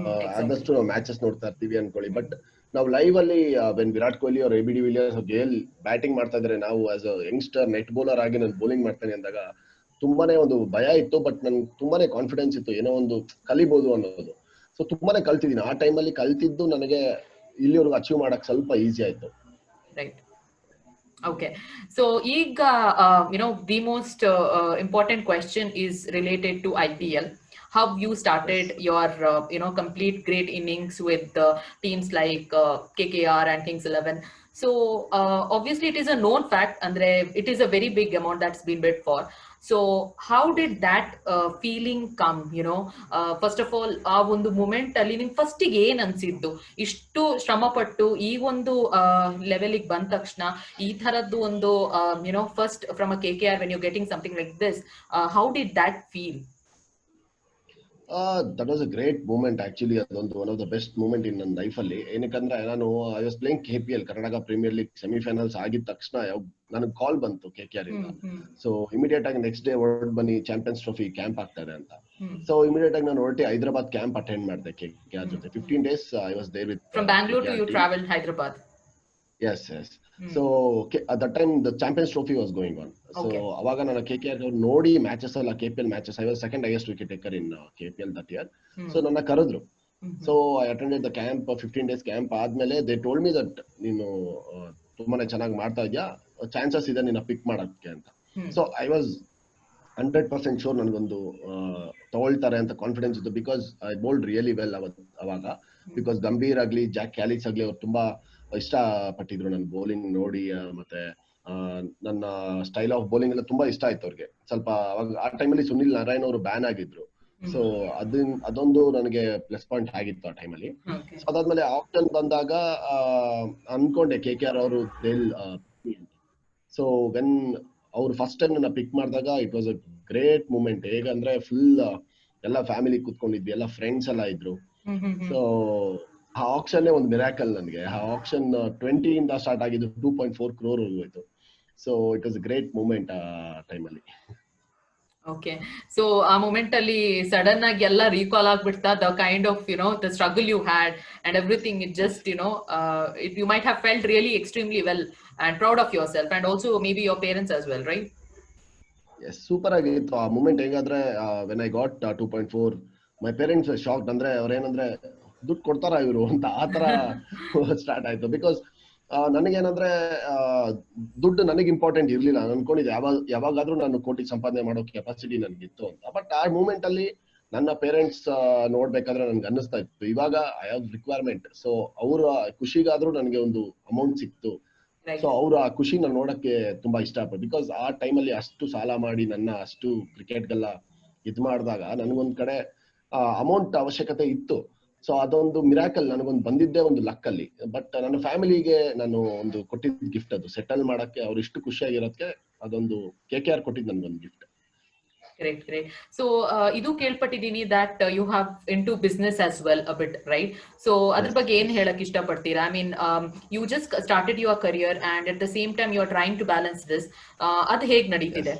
ಆದಷ್ಟು ನಾವು ಮ್ಯಾಚಸ್ ನೋಡ್ತಾ ಇರ್ತೀವಿ ಅನ್ಕೊಳ್ಳಿ, ಬಟ್ ನಾವು ಲೈವ್ ಅಲ್ಲಿ ವೆನ್ ವಿರಾಟ್ ಕೊಹ್ಲಿ ಅವ್ರ ABD ವಿಲಿಯರ್ಸ್ ಗೇಲ್ ಬ್ಯಾಟಿಂಗ್ ಮಾಡ್ತಾ ಇದ್ರೆ, ನಾವು as a youngster net bowler ಆಗಿ ನಾನು ಬೌಲಿಂಗ್ ಮಾಡ್ತೇನೆ ಅಂದಾಗ ತುಂಬಾನೇ ಒಂದು ಭಯ ಇತ್ತು, ಬಟ್ ನನ್ಗೆ ತುಂಬಾನೇ ಕಾನ್ಫಿಡೆನ್ಸ್ ಇತ್ತು, ಏನೋ ಒಂದು ಕಲಿಬಹುದು ಅನ್ನೋದು. ಸೊ ತುಂಬಾನೇ ಕಲ್ತಿದ್ದೀನಿ. ಆ ಟೈಮಲ್ಲಿ ಕಲ್ತಿದ್ದು ನನಗೆ ಇಲ್ಲಿವರೆಗೂ ಅಚೀವ್ ಮಾಡಕ್ ಸ್ವಲ್ಪ ಈಸಿ ಆಯ್ತು. Right. Okay, so the most important question is related to IPL. How you started your complete great innings with teams like KKR and Kings 11. So obviously it is a known fact, and it is a very big amount that's been bid for. So how did that feeling come? First of all, ಆ ಒಂದು ಮೂಮೆಂಟ್ ಅಲ್ಲಿ ನಿಮ್ ಫಸ್ಟ್ ಗೆ ಏನ್ ಅನ್ಸಿದ್ದು? ಇಷ್ಟು ಶ್ರಮ ಪಟ್ಟು ಈ ಒಂದು ಲೆವೆಲ್ಗೆ ಬಂದ ತಕ್ಷಣ ಈ ತರದ್ದು ಒಂದು first from a KKR, when you're getting something like this, how did that feel? That was a great moment actually. ಅದೊಂದು one of the best moment in ನನ್ನ ಲೈಫ್ ಅಲ್ಲಿ. ಏನಕ್ಕಂದ್ರೆ ನಾನು I was playing KPL, Karnataka premier league semifinals ಆಗಿದ ತಕ್ಷಣ ನನಗೆ ಕಾಲ್ ಬಂತು KKR ಇಂದ. ಸೊ ಇಮಿಡಿಯೇಟ್ ಆಗಿ ನೆಕ್ಸ್ಟ್ ಡೇ ಹೊರಡ್ ಬನ್ನಿ, ಚಾಂಪಿಯನ್ಸ್ ಟ್ರೋಫಿ ಕ್ಯಾಂಪ್ ಆಗ್ತಾರೆ ಅಂತ. ಸೊ ಇಮಿಡಿಯೇಟ್ ಆಗಿ ನಾನು ಹೊರಟಿ ಹೈದರಾಬಾದ್ ಕ್ಯಾಂಪ್ ಅಟೆಂಡ್ ಮಾಡಿದೆ KKR ಜೊತೆ. 15 days I was there with. From Bangalore to you traveled Hyderabad? Yes. So at that time the Champions Trophy was going on. So ಅವಾಗ ನಾನು KKR ನೋಡಿ ಮ್ಯಾಚಸ್ ಅಲ್ಲ, KPL matches, I was second highest wicket taker in KPL that year. So ನನ್ನ ಕರೆದ್ರು. So I attended the camp. 15 days camp ಆದ್ಮೇಲೆ ದೇ ಟೋಲ್ಡ್ ಮಿ ದಟ್ ನೀನು ತುಂಬಾನೇ ಚೆನ್ನಾಗಿ ಮಾಡ್ತಾ ಇದ್ಯಾ, ಚಾನ್ಸಸ್ ಇದೆ ನಿನ್ನ ಪಿಕ್ ಮಾಡಕ್ಕೆ ಅಂತ. ಸೊ ಐ ವಾಸ್ 100% ಶೋರ್ ನನಗೊಂದು ತಗೊಳ್ತಾರೆ ಅಂತ ಕಾನ್ಫಿಡೆನ್ಸ್ ಇತ್ತು, because I bold really well ಅವಾಗ. ಬಿಕಾಸ್ ಗಂಭೀರ್ ಆಗ್ಲಿ, ಜಾಕ್ ಕ್ಯಾಲಿಸ್ ಆಗ್ಲಿ, ಅವ್ರು ತುಂಬಾ ಇಷ್ಟ ಪಟ್ಟಿದ್ರು ನನ್ನ ಬೌಲಿಂಗ್ ನೋಡಿ. ಮತ್ತೆ ನನ್ನ ಸ್ಟೈಲ್ ಆಫ್ ಬೌಲಿಂಗ್ ಎಲ್ಲ ತುಂಬಾ ಇಷ್ಟ ಆಯ್ತು ಅವ್ರಿಗೆ. ಸ್ವಲ್ಪ ಅವಾಗ ಆ ಟೈಮಲ್ಲಿ ಸುನಿಲ್ ನಾರಾಯಣ್ ಅವರು ಬ್ಯಾನ್ ಆಗಿದ್ರು. ಸೊ ಅದೊಂದು ನನಗೆ ಪ್ಲಸ್ ಪಾಯಿಂಟ್ ಆಗಿತ್ತು ಆ ಟೈಮಲ್ಲಿ. ಅದಾದ್ಮೇಲೆ ಆಪ್ಷನ್ ಬಂದಾಗ ಅನ್ಕೊಂಡೆ KKR ಅವರು ಸೊ ವೆನ್ ಅವ್ರು ಫಸ್ಟ್ ಟೈಮ್ ನನ್ನ ಪಿಕ್ ಮಾಡಿದಾಗ it was a great moment. ಹೇಗಂದ್ರೆ ಫುಲ್ ಎಲ್ಲ ಫ್ಯಾಮಿಲಿ ಕೂತ್ಕೊಂಡಿದ್ವಿ, ಎಲ್ಲ ಫ್ರೆಂಡ್ಸ್ ಎಲ್ಲ ಇದ್ರು. ಸೊ ಆ ಆಕ್ಷನ್ ಒಂದು ಮಿರಾಕಲ್ ನನಗೆ. ಆ ಆಕ್ಷನ್ 20 ಇಂದ ಸ್ಟಾರ್ಟ್ ಆಗಿದ್ದು 2.4 crore ಹೋಯ್ತು. So it was a great moment ಆ ಟೈಮಲ್ಲಿ. ಓಕೆ, ಸೊ ಆ ಮೂಮೆಂಟ್ ಅಲ್ಲಿ ಸಡನ್ ಆಗಿ ಎಲ್ಲ ರೀಕಾಲ್ ಆಗ್ಬಿಡ್ತಾ, the kind of the struggle you had and everything. It just you might have felt really extremely well and proud of yourself and also maybe your parents as well, right? Yes, super ಆಗಿತ್ತು ಆ ಮೂಮೆಂಟ್. ಹೇಗಾದ್ರೆ when I got 2.4, my parents shocked. ಅಂದ್ರೆ ಅವ್ರೇನಂದ್ರೆ ದುಡ್ಡು ಕೊಡ್ತಾರ ಇವರು ಅಂತ ಆ ತರ ಸ್ಟಾರ್ಟ್ ಆಯ್ತು. ಬಿಕಾಸ್ ನನಗೇನಂದ್ರೆ ದುಡ್ಡು ನನಗೆ ಇಂಪಾರ್ಟೆಂಟ್ ಇರ್ಲಿಲ್ಲ. ನಾನು ಅನ್ಕೊಂಡಿದ್ದೆ ಯಾವಾಗಾದ್ರೂ ನಾನು ಕೋಟಿ ಸಂಪಾದನೆ ಮಾಡೋ ಕೆಪಾಸಿಟಿ ನನ್ಗಿತ್ತು ಅಂತ. ಬಟ್ ಆ ಮೂಮೆಂಟ್ ಅಲ್ಲಿ ನನ್ನ ಪೇರೆಂಟ್ಸ್ ನೋಡ್ಬೇಕಾದ್ರೆ ನನ್ಗೆ ಅನ್ನಿಸ್ತಾ ಇತ್ತು, ಇವಾಗ ಐ ಹ್ಯಾವ್ ರಿಕ್ವೈರ್ಮೆಂಟ್. ಸೊ ಅವ್ರ ಖುಷಿಗಾದ್ರೂ ನನಗೆ ಒಂದು ಅಮೌಂಟ್ ಸಿಕ್ತು. ಸೊ ಅವ್ರು ಆ ಖುಷಿನ ನೋಡಕ್ಕೆ ತುಂಬಾ ಇಷ್ಟಪಟ್ಟು. ಬಿಕಾಸ್ ಆ ಟೈಮಲ್ಲಿ ಅಷ್ಟು ಸಾಲ ಮಾಡಿ ನನ್ನ ಅಷ್ಟು ಕ್ರಿಕೆಟ್ಗೆಲ್ಲ ಇದ್ ಮಾಡಿದಾಗ ನನಗೊಂದ್ ಕಡೆ ಅಮೌಂಟ್ ಅವಶ್ಯಕತೆ ಇತ್ತು. ಸೊ ಅದೊಂದು ಮಿರಾಕಲ್ ನನಗೊಂದು ಬಂದಿದ್ದೇ ಒಂದು ಲಕ್ ಅಲ್ಲಿ. ಬಟ್ ನನ್ನ ಫ್ಯಾಮಿಲಿಗೆ ನಾನು ಒಂದು ಕೊಟ್ಟಿದ್ದ ಗಿಫ್ಟ್, ಅದು ಸೆಟಲ್ ಮಾಡಕ್ಕೆ ಅವ್ರು ಇಷ್ಟು ಖುಷಿಯಾಗಿರೋದಕ್ಕೆ ಅದೊಂದು KKR ಕೊಟ್ಟಿದ್ದು ನನ್ಗೊಂದು ಗಿಫ್ಟ್. ಗ್ರೇಟ್. ಸೊ ಇದು ಕೇಳ್ಪಟ್ಟಿದ್ದೀನಿ that you have into business as well a bit, right? So ಅದ್ರ ಬಗ್ಗೆ ಏನ್ ಹೇಳಕ್ ಇಷ್ಟಪಡ್ತೀರಾ? I mean you just started your career and at the same time you are trying to balance this. ಅದು ಹೇಗ್ ನಡೀತಿದೆ?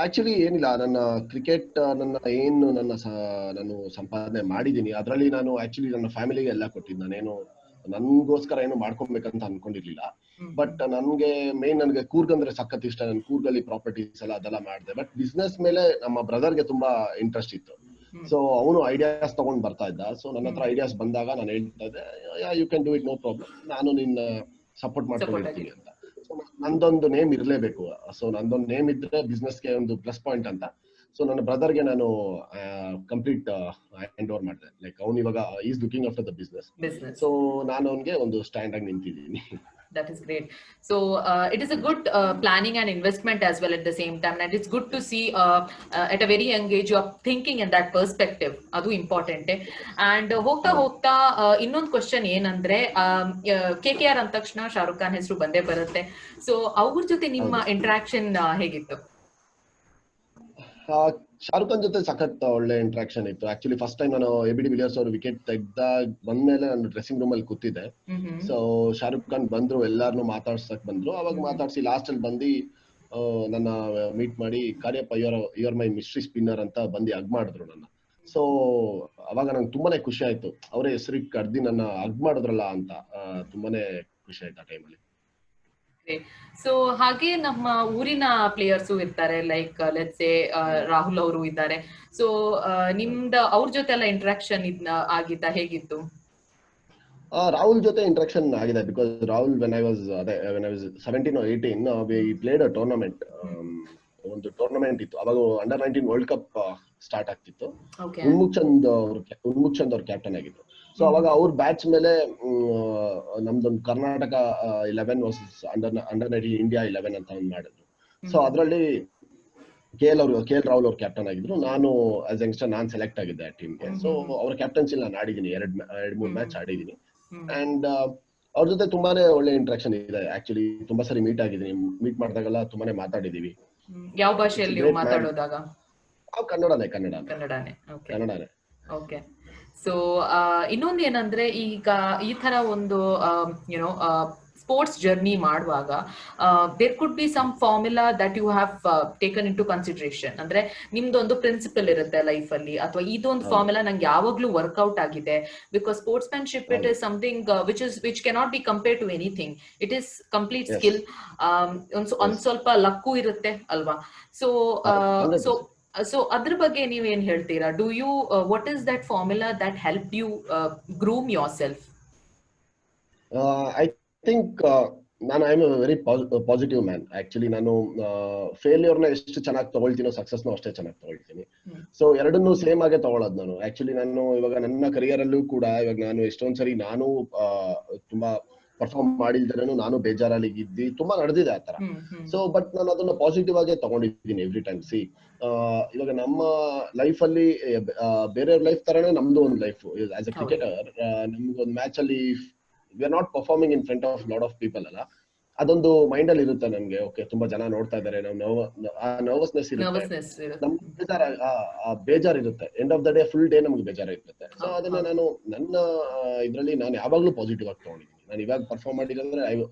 ಆಕ್ಚುಲಿ ಏನಿಲ್ಲ, ನನ್ನ ಕ್ರಿಕೆಟ್ ನಾನು ಸಂಪಾದನೆ ಮಾಡಿದ್ದೀನಿ. ಅದರಲ್ಲಿ ನಾನು ಆಕ್ಚುಲಿ ನನ್ನ ಫ್ಯಾಮಿಲಿಗೆ ಎಲ್ಲ ಕೊಟ್ಟಿದ್ದು. ನಾನೇನು ನನ್ಗೋಸ್ಕರ ಏನು ಮಾಡ್ಕೊಬೇಕಂತ ಅನ್ಕೊಂಡಿರ್ಲಿಲ್ಲ. ಬಟ್ ನನಗೆ ಕೂರ್ಗ್ ಅಂದ್ರೆ ಸಖತ್ ಇಷ್ಟ. ನನ್ ಕೂರ್ಗಲ್ಲಿ ಪ್ರಾಪರ್ಟೀಸ್ ಎಲ್ಲ ಅದೆಲ್ಲ ಮಾಡಿದೆ. ಬಟ್ ಬಿಸ್ನೆಸ್ ಮೇಲೆ ನಮ್ಮ ಬ್ರದರ್ಗೆ ತುಂಬಾ ಇಂಟ್ರೆಸ್ಟ್ ಇತ್ತು. ಸೊ ಅವನು ಐಡಿಯಾಸ್ ತಗೊಂಡ್ ಬರ್ತಾ ಇದ್ದ. ಸೊ ನನ್ನ ಹತ್ರ ಐಡಿಯಾಸ್ ಬಂದಾಗ ನಾನು ಹೇಳ್ತಾ ಇದ್ದೆ, you can do it, no problem, ನಾನು ನಿನ್ನ ಸಪೋರ್ಟ್ ಮಾಡ್ಕೊಂಡಿರ್ತೀನಿ ಅಂತ. ಸೊ ನಂದೊಂದು ನೇಮ್ ಇರ್ಲೇಬೇಕು. ಸೊ ನಂದೊಂದು ನೇಮ್ ಇದ್ರೆ ಬಿಸ್ನೆಸ್ಗೆ ಒಂದು ಪ್ಲಸ್ ಪಾಯಿಂಟ್ ಅಂತ. ಸೊ ನನ್ನ ಬ್ರದರ್ಗೆ ನಾನು ಕಂಪ್ಲೀಟ್ ಹ್ಯಾಂಡ್ ಓವರ್ ಮಾಡಿದೆ. ಲೈಕ್ ಅವ್ನು ಇವಾಗ is looking after the business. So ನಾನು ಅವನಿಗೆ ಒಂದು ಸ್ಟ್ಯಾಂಡ್ ಆಗಿ ನಿಂತಿದ್ದೀನಿ. That is great. So it is a good planning and investment as well at the same time, and it's good to see at a very young age you are thinking in that perspective. Adu important. And ಹೋಗ್ತಾ ಇನ್ನೊಂದು ಕ್ವಶನ್ ಏನಂದ್ರೆ, KKR ಅಂದ ತಕ್ಷಣ ಶಾರುಖ್ ಖಾನ್ ಹೆಸರು ಬಂದೇ ಬರುತ್ತೆ. ಸೊ ಅವ್ರ ಜೊತೆ ನಿಮ್ಮ ಇಂಟ್ರಾಕ್ಷನ್ ಹೇಗಿತ್ತು? ಶಾರುಖ್ ಖಾನ್ ಜೊತೆ ಸಖತ್ ಒಳ್ಳೆ ಇಂಟ್ರಾಕ್ಷನ್ ಇತ್ತು. ಆಕ್ಚುಲಿ ಫಸ್ಟ್ ಟೈಮ್ ನಾನು ABD ವಿಲಿಯರ್ಸ್ ಅವರು ವಿಕೆಟ್ ತೆಗ್ದಾಗ ಬಂದ್ಮೇಲೆ ನಾನು ಡ್ರೆಸ್ಸಿಂಗ್ ರೂಮ್ ಅಲ್ಲಿ ಕೂತಿದ್ದೆ. ಸೊ ಶಾರುಖ್ ಖಾನ್ ಬಂದ್ರು, ಎಲ್ಲಾರನು ಮಾತಾಡ್ಸಕ್ ಬಂದ್ರು. ಅವಾಗ ಮಾತಾಡ್ಸಿ ಲಾಸ್ಟ್ ಅಲ್ಲಿ ಬಂದು ನನ್ನ ಮೀಟ್ ಮಾಡಿ, Cariappa your my mystery spinner ಅಂತ ಬಂದು ಹಗ್ ಮಾಡಿದ್ರು ನನ್ನ. ಸೊ ಅವಾಗ ನಂಗೆ ತುಂಬಾನೇ ಖುಷಿ ಆಯ್ತು. ಅವರೇ ಹೆಸರಿಗೆ ಕರ್ದಿ ನನ್ನ ಹಗ್ ಮಾಡಿದ್ರಲ್ಲ ಅಂತ ತುಂಬಾನೇ ಖುಷಿ ಆಯ್ತು ಆ ಟೈಮಲ್ಲಿ. ಸೊ ಹಾಗೆ ನಮ್ಮ ಊರಿನ ಪ್ಲೇಯರ್ಸ್ ಇರ್ತಾರೆ, ಲೈಕ್ ಲೆಟ್ಸ್ ಸೇ ರಾಹುಲ್ ಅವರು ಇದ್ದಾರೆ. ಸೊ ನಿಮ್ದ ಅವ್ರ ಜೊತೆ ಎಲ್ಲ ಇಂಟ್ರಾಕ್ಷನ್ ಆಗಿದ್ದ, ಹೇಗಿತ್ತು? ರಾಹುಲ್ ಜೊತೆ ಇಂಟ್ರಾಕ್ಷನ್ ಆಗಿದೆ. Because Rahul when I was 17 or 18 we played a tournament. ಒಂದು ಟೂರ್ನಮೆಂಟ್ ಇತ್ತು ಅವಾಗ, ಅಂಡರ್ 19 ವರ್ಲ್ಡ್ ಕಪ್ ಸ್ಟಾರ್ಟ್ ಆಗ್ತಿತ್ತು. ಉನ್ಮುಖ್ ಚಂದ್ ಅವ್ರ ಕ್ಯಾಪ್ಟನ್ ಆಗಿದ್ರು. ಸೊ ಅವಾಗ ಅವ್ರ ಬ್ಯಾಚ್ ಮೇಲೆ ನಮ್ದೊಂದು ಕರ್ನಾಟಕ 11 ವರ್ಸಸ್ ಅಂಡರ್ 19 ಇಂಡಿಯಾ 11 ಅಂತ ಒಂದು ಮಾಡಿದ್ರು. ಸೊ ಅದರಲ್ಲಿ KL ರಾಹುಲ್ ಅವ್ರ ಕ್ಯಾಪ್ಟನ್ ಆಗಿದ್ರು. ನಾನು ಆಸ್ ಯಂಗ್ಸ್ಟರ್ ನಾನು ಸೆಲೆಕ್ಟ್ ಆಗಿದ್ದೆ ಆ ಟೀಮ್ಗೆ. ಸೊ ಅವ್ರ ಕ್ಯಾಪ್ಟನ್ಸಿ ನಾನು ಆಡಿದ್ದೀನಿ, 2-3 ಮ್ಯಾಚ್ ಆಡಿದ್ದೀನಿ. ಅಂಡ್ ಅವ್ರ ಜೊತೆ ತುಂಬಾನೇ ಒಳ್ಳೆ ಇಂಟ್ರಾಕ್ಷನ್ ಇದೆ. ಆಕ್ಚುಲಿ ತುಂಬಾ ಸರಿ ಮೀಟ್ ಆಗಿದ್ದೀನಿ. ಮೀಟ್ ಮಾಡಿದಾಗೆಲ್ಲ ತುಂಬಾನೇ ಮಾತಾಡಿದೀವಿ. ಯಾವ ಭಾಷೆಯಲ್ಲಿ ಮಾತಾಡೋದಾಗ? ಕನ್ನಡನೇ. ಓಕೆ. ಸೊ ಇನ್ನೊಂದು ಏನಂದ್ರೆ, ಈಗ ಈ ತರ ಒಂದು ಯುನೋ ಸ್ಪೋರ್ಟ್ಸ್ ಜರ್ನಿ ಮಾಡುವಾಗ there could be some formula that you have taken into consideration. ಅಂದ್ರೆ ನಿಮ್ದೊಂದು ಪ್ರಿನ್ಸಿಪಲ್ ಇರುತ್ತೆ ಲೈಫ್ ಅಲ್ಲಿ, ಅಥವಾ ಇದೊಂದು ಫಾರ್ಮುಲಾ ನಂಗೆ ಯಾವಾಗ್ಲೂ ವರ್ಕ್ಔಟ್ ಆಗಿದೆ. Because sportsmanship it is something which cannot be compare to anything. It is complete skill. ಒಂದ್ ಸ್ವಲ್ಪ ಲಕ್ಕು ಇರುತ್ತೆ ಅಲ್ವಾ? ಸೊ ಅದ್ರ ಬಗ್ಗೆ ನೀವೇನ್ ಹೇಳ್ತೀರಾ? Do you what is that formula that help you groom yourself? I think ನಾನು I am a very positive man. Actually ನಾನು ಫೇಲ್ಯೂರ್ನ ಎಷ್ಟು ಚೆನ್ನಾಗಿ ತಗೊಳ್ತೀನೋ ಸಕ್ಸಸ್ನ ಅಷ್ಟೇ ಚೆನ್ನಾಗಿ ತಗೊಳ್ತೀನಿ. ಸೊ ಎರಡನ್ನೂ ಸೇಮ್ ಆಗೇ ತಗೊಳ್ಳೋದು ನಾನು. ಆಕ್ಚುಲಿ ನಾನು ಇವಾಗ ನನ್ನ ಕರಿಯರ್ ಅಲ್ಲೂ ಕೂಡ ಇವಾಗ ನಾನು ಎಷ್ಟೊಂದ್ ಸರಿ ನಾನು ತುಂಬಾ ಪರ್ಫಾರ್ಮ್ ಮಾಡಿಲ್ದೇನು ನಾನು ಬೇಜಾರಲ್ಲಿ ಇದ್ದಿ ತುಂಬಾ ನಡೆದಿದೆ ಆ ತರ. ಸೊ ಬಟ್ ನಾನು ಅದನ್ನ ಪಾಸಿಟಿವ್ ಆಗೇ ತಗೊಂಡಿದ್ದೀನಿ ಎವ್ರಿ ಟೈಮ್. ಇವಾಗ ನಮ್ಮ ಲೈಫ್ ಅಲ್ಲಿ ಬೇರೆಯವ್ರ ಲೈಫ್ ತರನೇ ನಮ್ದು ಒಂದು ಲೈಫ್. ಆಸ್ ಎ ಕ್ರಿಕೆಟರ್ ನಮ್ಗೆ ಒಂದು ಮ್ಯಾಚ್ ಅಲ್ಲಿ we are not performing in front of lot of people ಅಲ್ಲ, ಅದೊಂದು ಮೈಂಡ್ ಅಲ್ಲಿ ಇರುತ್ತೆ ನಮ್ಗೆ. ಓಕೆ, ತುಂಬಾ ಜನ ನೋಡ್ತಾ ಇದಾರೆ, ನರ್ವಸ್ನೆಸ್ ಇರುತ್ತೆ, ನಮ್ಗೆ ಬೇಜಾರ್ ಇರುತ್ತೆ. End of the day full day ನಮ್ಗೆ ಬೇಜಾರ್ ಇರುತ್ತೆ. ಸೊ ಅದನ್ನ ನಾನು ನನ್ನ ಇದ್ರಲ್ಲಿ ನಾನು ಯಾವಾಗ್ಲೂ ಪಾಸಿಟಿವ್ ಆಗಿ ತಗೊಂಡಿದ್ದೀನಿ. ನಾನು ಇವಾಗ ಪರ್ಫಾರ್ಮ್ ಮಾಡಿದ್ರೆ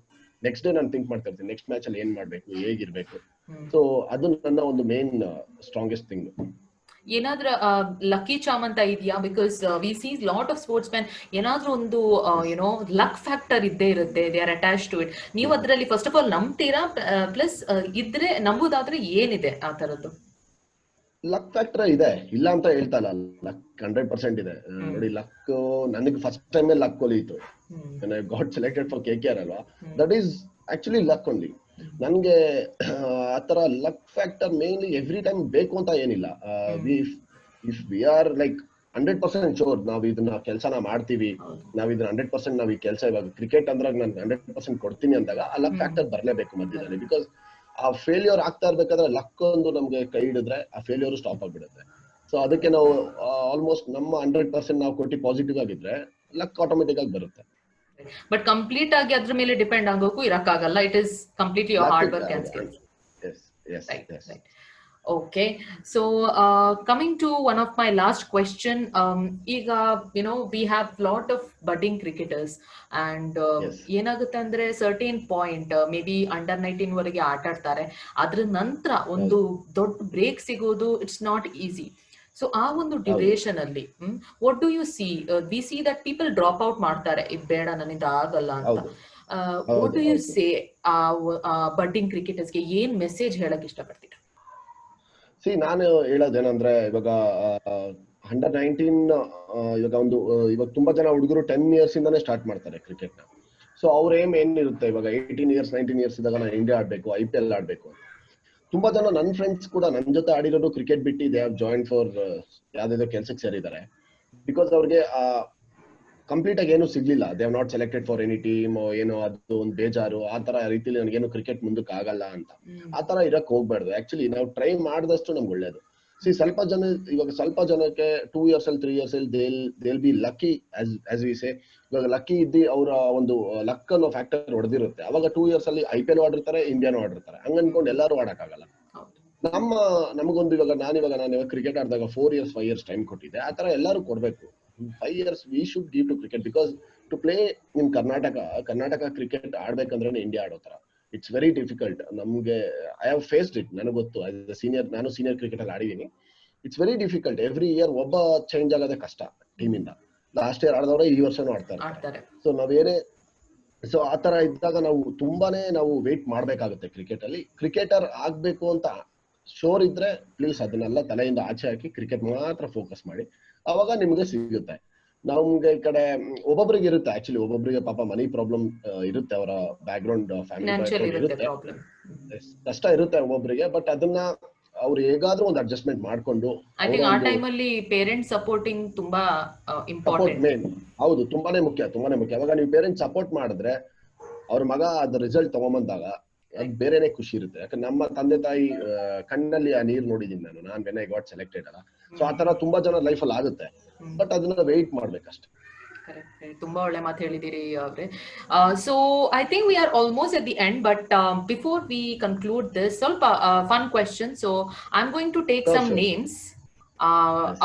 ನೆಕ್ಸ್ಟ್ ಡೇ ನಾನು ಥಿಂಕ್ ಮಾಡ್ತಾ ಇರ್ತೀನಿ, ನೆಕ್ಸ್ಟ್ ಮ್ಯಾಚ್ ಅಲ್ಲಿ ಏನ್ ಮಾಡ್ಬೇಕು, ಹೇಗಿರ್ಬೇಕು. ಸೊ ಅದು ನನ್ನ ಒಂದು ಮೇನ್ ಸ್ಟ್ರಾಂಗೆಸ್ಟ್ ಥಿಂಗ್. ಏನಾದ್ರೂ ಲಕ್ಕಿ ಚಾಮ್ ಅಂತ ಇದೆಯಾ? Because we see lot of sports man ಏನಾದ್ರೂ ಒಂದು ಯುನೋ ಲಕ್ ಫ್ಯಾಕ್ಟರ್ ಇದ್ದೇ ಇರುತ್ತೆ, they are attach to it. ನೀವು ಅದ್ರಲ್ಲಿ ಫಸ್ಟ್ ಆಫ್ ಆಲ್ ನಂಬ್ತೀರಾ? ಪ್ಲಸ್ ಇದ್ರೆ ನಂಬುದಾದ್ರೆ ಏನಿದೆ ಆ ತರದ್ದು? ಲಕ್ ಫ್ಯಾಕ್ಟರ್ ಇದೆ, ಇಲ್ಲ ಅಂತ ಹೇಳ್ತಾ ಇಲ್ಲ. ಲಕ್ 100% ಇದೆ. ನೋಡಿ, ಲಕ್ ನನಗೆ ಫಸ್ಟ್ ಟೈಮ್ ಲಕ್ ಒಲಿಯಿತು. I got selected for KKR ಅಲ್ವಾ, that is actually luck only. ನನ್ಗೆ ಆತರ luck factor mainly every time ಬೇಕು ಅಂತ ಏನಿಲ್ಲ. If we are like 100% sure ನಾವ್ ಇದನ್ನ ಕೆಲ್ಸನ ಮಾಡ್ತೀವಿ, ನಾವ್ ಇದನ್ನ 100% ನಾವ್ ಈ ಕೆಲಸ ಇವಾಗ ಕ್ರಿಕೆಟ್ ಅಂದ್ರೆ ನಾನು 100% ಕೊಡ್ತೀನಿ ಅಂದಾಗ ಆ ಲಕ್ ಫ್ಯಾಕ್ಟರ್ ಬರ್ಲೇಬೇಕು ಮಧ್ಯದಲ್ಲಿ. ಬಿಕಾಸ್ ಆ ಫೇಲ್ಯೂರ್ ಆಗ್ತಾ ಇರ್ಬೇಕಾದ್ರೆ ಲಕ್ ಒಂದು ನಮ್ಗೆ ಕೈ ಹಿಡಿದ್ರೆ ಆ ಫೇಲ್ಯೂರ್ ಸ್ಟಾಪ್ ಆಗ್ಬಿಡುತ್ತೆ. ಸೊ ಅದಕ್ಕೆ ನಾವು ಆಲ್ಮೋಸ್ಟ್ ನಮ್ಮ 100% ನಾವು ಕೊಟ್ಟು ಪಾಸಿಟಿವ್ ಆಗಿದ್ರೆ ಲಕ್ ಆಟೋಮೆಟಿಕ್ ಆಗಿ ಬರುತ್ತೆ. ಬಟ್ ಕಂಪ್ಲೀಟ್ ಆಗಿ ಅದ್ರ ಮೇಲೆ ಡಿಪೆಂಡ್ ಆಗೋಕು ಇರಕ್ಕಾಗಲ್ಲ. It is completely your hard work and skills. Right. Okay, so coming to one of my last question, ಈಗ we have lot of budding cricketers and ಏನಾಗುತ್ತೆ ಅಂದ್ರೆ certain point may be under 19 ವರೆಗೆ ಆಟ ಆಡ್ತಾರೆ, ಅದ್ರ ನಂತರ ಒಂದು ದೊಡ್ಡ ಬ್ರೇಕ್ ಸಿಗೋದು ಇಟ್ಸ್ ನಾಟ್ ಈಸಿ. ಸೊ ಆ ಒಂದು ಡ್ಯೂರೇಷನ್ ಅಲ್ಲಿ what do you see we see that people drop out ಮಾಡ್ತಾರೆ, ಇದು ಬೇಡ ನನ್ನಿಂದ ಆಗಲ್ಲ ಅಂತ. ವಾಟ್ ಡು ಯು ಸೇ ಆ ಬಡ್ಡಿಂಗ್ ಕ್ರಿಕೆಟರ್ಸ್ಗೆ ಏನ್ ಮೆಸೇಜ್ ಹೇಳಕ್ ಇಷ್ಟಪಡ್ತೀರಾ? ನಾನು ಹೇಳೋದೇನಂದ್ರೆ, ಇವಾಗ ಅಂಡರ್-19 ಇವಾಗ ಇವಾಗ ತುಂಬಾ ಜನ ಹುಡುಗರು 10 years ಇಂದಾನೆ ಸ್ಟಾರ್ಟ್ ಮಾಡ್ತಾರೆ ಕ್ರಿಕೆಟ್ ನ. ಸೊ ಅವ್ರ ಏನಿರುತ್ತೆ, ಇವಾಗ 18 years 19 years ಇದ್ದಾಗ ನಾನು ಇಂಡಿಯಾ ಆಡ್ಬೇಕು, IPL ಆಡ್ಬೇಕು. ತುಂಬಾ ಜನ ನನ್ನ ಫ್ರೆಂಡ್ಸ್ ಕೂಡ ನನ್ನ ಜೊತೆ ಆಡಿರೋರು ಕ್ರಿಕೆಟ್ ಬಿಟ್ಟು ದೇ ಹ್ಯಾವ್ ಜಾಯಿನ್ ಫಾರ್ ಯಾವ್ದಾದ್ರು ಕೆಲ್ಸಕ್ಕೆ ಸೇರಿದ್ದಾರೆ. ಬಿಕಾಸ್ ಅವ್ರಿಗೆ ಕಂಪ್ಲೀಟ್ ಆಗಿ ಏನು ಸಿಗ್ಲಿಲ್ಲ, they have not selected for any team, ಏನೋ ಅದು ಒಂದು ಬೇಜಾರು, ಆ ತರ ರೀತಿಲಿ ನನಗೇನು ಕ್ರಿಕೆಟ್ ಮುಂದಕ್ಕೆ ಆಗಲ್ಲ ಅಂತ. ಆ ತರ ಇರಕ್ ಹೋಗ್ಬಾರ್ದು. ಆಕ್ಚುಲಿ ನಾವು ಟ್ರೈ ಮಾಡಿದಷ್ಟು ನಮ್ಗೆ ಒಳ್ಳೇದು. ಸ್ವಲ್ಪ ಜನಕ್ಕೆ 2 years ಅಲ್ಲಿ 3 years ಅಲ್ಲಿ they'll B lucky as we say. ಇವಾಗ ಲಕ್ಕಿ ಇದ್ದಿ ಅವರ ಒಂದು ಲಕ್ ಅನ್ನೋ ಫ್ಯಾಕ್ಟರ್ ಹೊಡೆದಿರುತ್ತೆ. ಅವಾಗ 2 years ಅಲ್ಲಿ IPL ಆಡಿರ್ತಾರೆ, ಇಂಡಿಯಾನು ಆಡಿರ್ತಾರೆ. ಹಂಗ ಅನ್ಕೊಂಡು ಎಲ್ಲರೂ ಆಡಕ್ಕಾಗಲ್ಲ. ನಮಗೊಂದು ನಾನು ಕ್ರಿಕೆಟ್ ಆಡಿದಾಗ 4 years 5 years ಟೈಮ್ ಕೊಟ್ಟಿದ್ದೆ. ಆ ತರ ಎಲ್ಲರೂ ಕೊಡ್ಬೇಕು. 5 years we should give to cricket, because to play in Karnataka cricket ಆಡ್ಬೇಕಂದ್ರೆ ಇಂಡಿಯಾ ಆಡೋ ತರ ಇಟ್ಸ್ ವೆರಿ ಡಿಫಿಕಲ್ಟ್. ನಮ್ಗೆ ಐ ಹ್ಯಾವ್ ಫೇಸ್ಡ್ ಇಟ್, ನನಗೆ ಗೊತ್ತು. ನಾನು ಸೀನಿಯರ್ ಕ್ರಿಕೆಟ್ ಅಲ್ಲಿ ಆಡಿದ್ದೀನಿ. It's very difficult. Every year ಒಬ್ಬ ಚೇಂಜ್ ಆಗೋದೇ ಕಷ್ಟ ಟೀಮ್ ಇಂದ. ಲಾಸ್ಟ್ ಇಯರ್ ಆಡಿದವ್ರೆ ಈ ವರ್ಷನೂ ಆಡ್ತಾರೆ. ಸೊ ಆ ತರ ಇದ್ದಾಗ ನಾವು ತುಂಬಾನೇ ವೇಟ್ ಮಾಡ್ಬೇಕಾಗುತ್ತೆ ಕ್ರಿಕೆಟ್ ಅಲ್ಲಿ. ಕ್ರಿಕೆಟರ್ ಆಗ್ಬೇಕು ಅಂತ ಶೋರ್ ಇದ್ರೆ ಪ್ಲೀಸ್ ಅದನ್ನೆಲ್ಲ ತಲೆಯಿಂದ ಆಚೆ ಹಾಕಿ ಕ್ರಿಕೆಟ್ ಮಾತ್ರ ಫೋಕಸ್ ಮಾಡಿ, ಅವಾಗ ನಿಮ್ಗೆ ಸಿಗುತ್ತೆ. ನಮ್ಗೆ ಈ ಕಡೆ ಒಬ್ಬೊಬ್ರಿಗೆ ಇರುತ್ತೆ, ಆಕ್ಚುಲಿ ಒಬ್ಬೊಬ್ರಿಗೆ ಪಾಪ ಮನಿ ಪ್ರಾಬ್ಲಮ್ ಇರುತ್ತೆ, ಅವರ ಬ್ಯಾಕ್ ಗ್ರೌಂಡ್ ಫ್ಯಾಮಿಲಿ ಇರುತ್ತೆ, ಕಷ್ಟ ಇರುತ್ತೆ ಒಬ್ಬೊಬ್ರಿಗೆ. ಬಟ್ ಅದನ್ನ ಅವ್ರು ಹೇಗಾದ್ರೂ ಒಂದು ಅಡ್ಜಸ್ಟ್ಮೆಂಟ್ ಮಾಡ್ಕೊಂಡು, ಆ ಟೈಮಲ್ಲಿ ಪೇರೆಂಟ್ಸ್ ಸಪೋರ್ಟಿಂಗ್ ತುಂಬಾ ಇಂಪಾರ್ಟೆಂಟ್. ಮೇನ್ ಹೌದು, ತುಂಬಾನೇ ಮುಖ್ಯ. ಅವಾಗ ನೀವು ಪೇರೆಂಟ್ಸ್ ಸಪೋರ್ಟ್ ಮಾಡಿದ್ರೆ ಅವ್ರ ಮಗ ಅದ್ರ ರಿಸಲ್ಟ್ ತಗೊಂಬಂದಾಗ ಅದ್ ಬೇರೆನೆ ಖುಷಿ ಇರುತ್ತೆ. ಯಾಕಂದ್ರೆ ನಮ್ಮ ತಂದೆ ತಾಯಿ ಕಣ್ಣಲ್ಲಿ ಆ ನೀರ್ ನೋಡಿದೀನಿ ನಾನು ವೆನ್ ಐ ಗಾಟ್ ಸೆಲೆಕ್ಟೆಡ್ ಅಲ್ಲ. ಸೊ ಆ ತರ ತುಂಬಾ ಜನ ಲೈಫಲ್ಲಿ ಆಗುತ್ತೆ. ಬಟ್ ಅದನ್ನ ವೆಯ್ಟ್ ಮಾಡ್ಬೇಕಷ್ಟೇ. ತುಂಬಾ ಒಳ್ಳೆ ಮಾತು ಹೇಳಿದಿರಿ ಅವ್ರೆ. So I think we are almost at the end, but before we conclude this, ಸ್ವಲ್ಪ fun question. So I am going to take some names.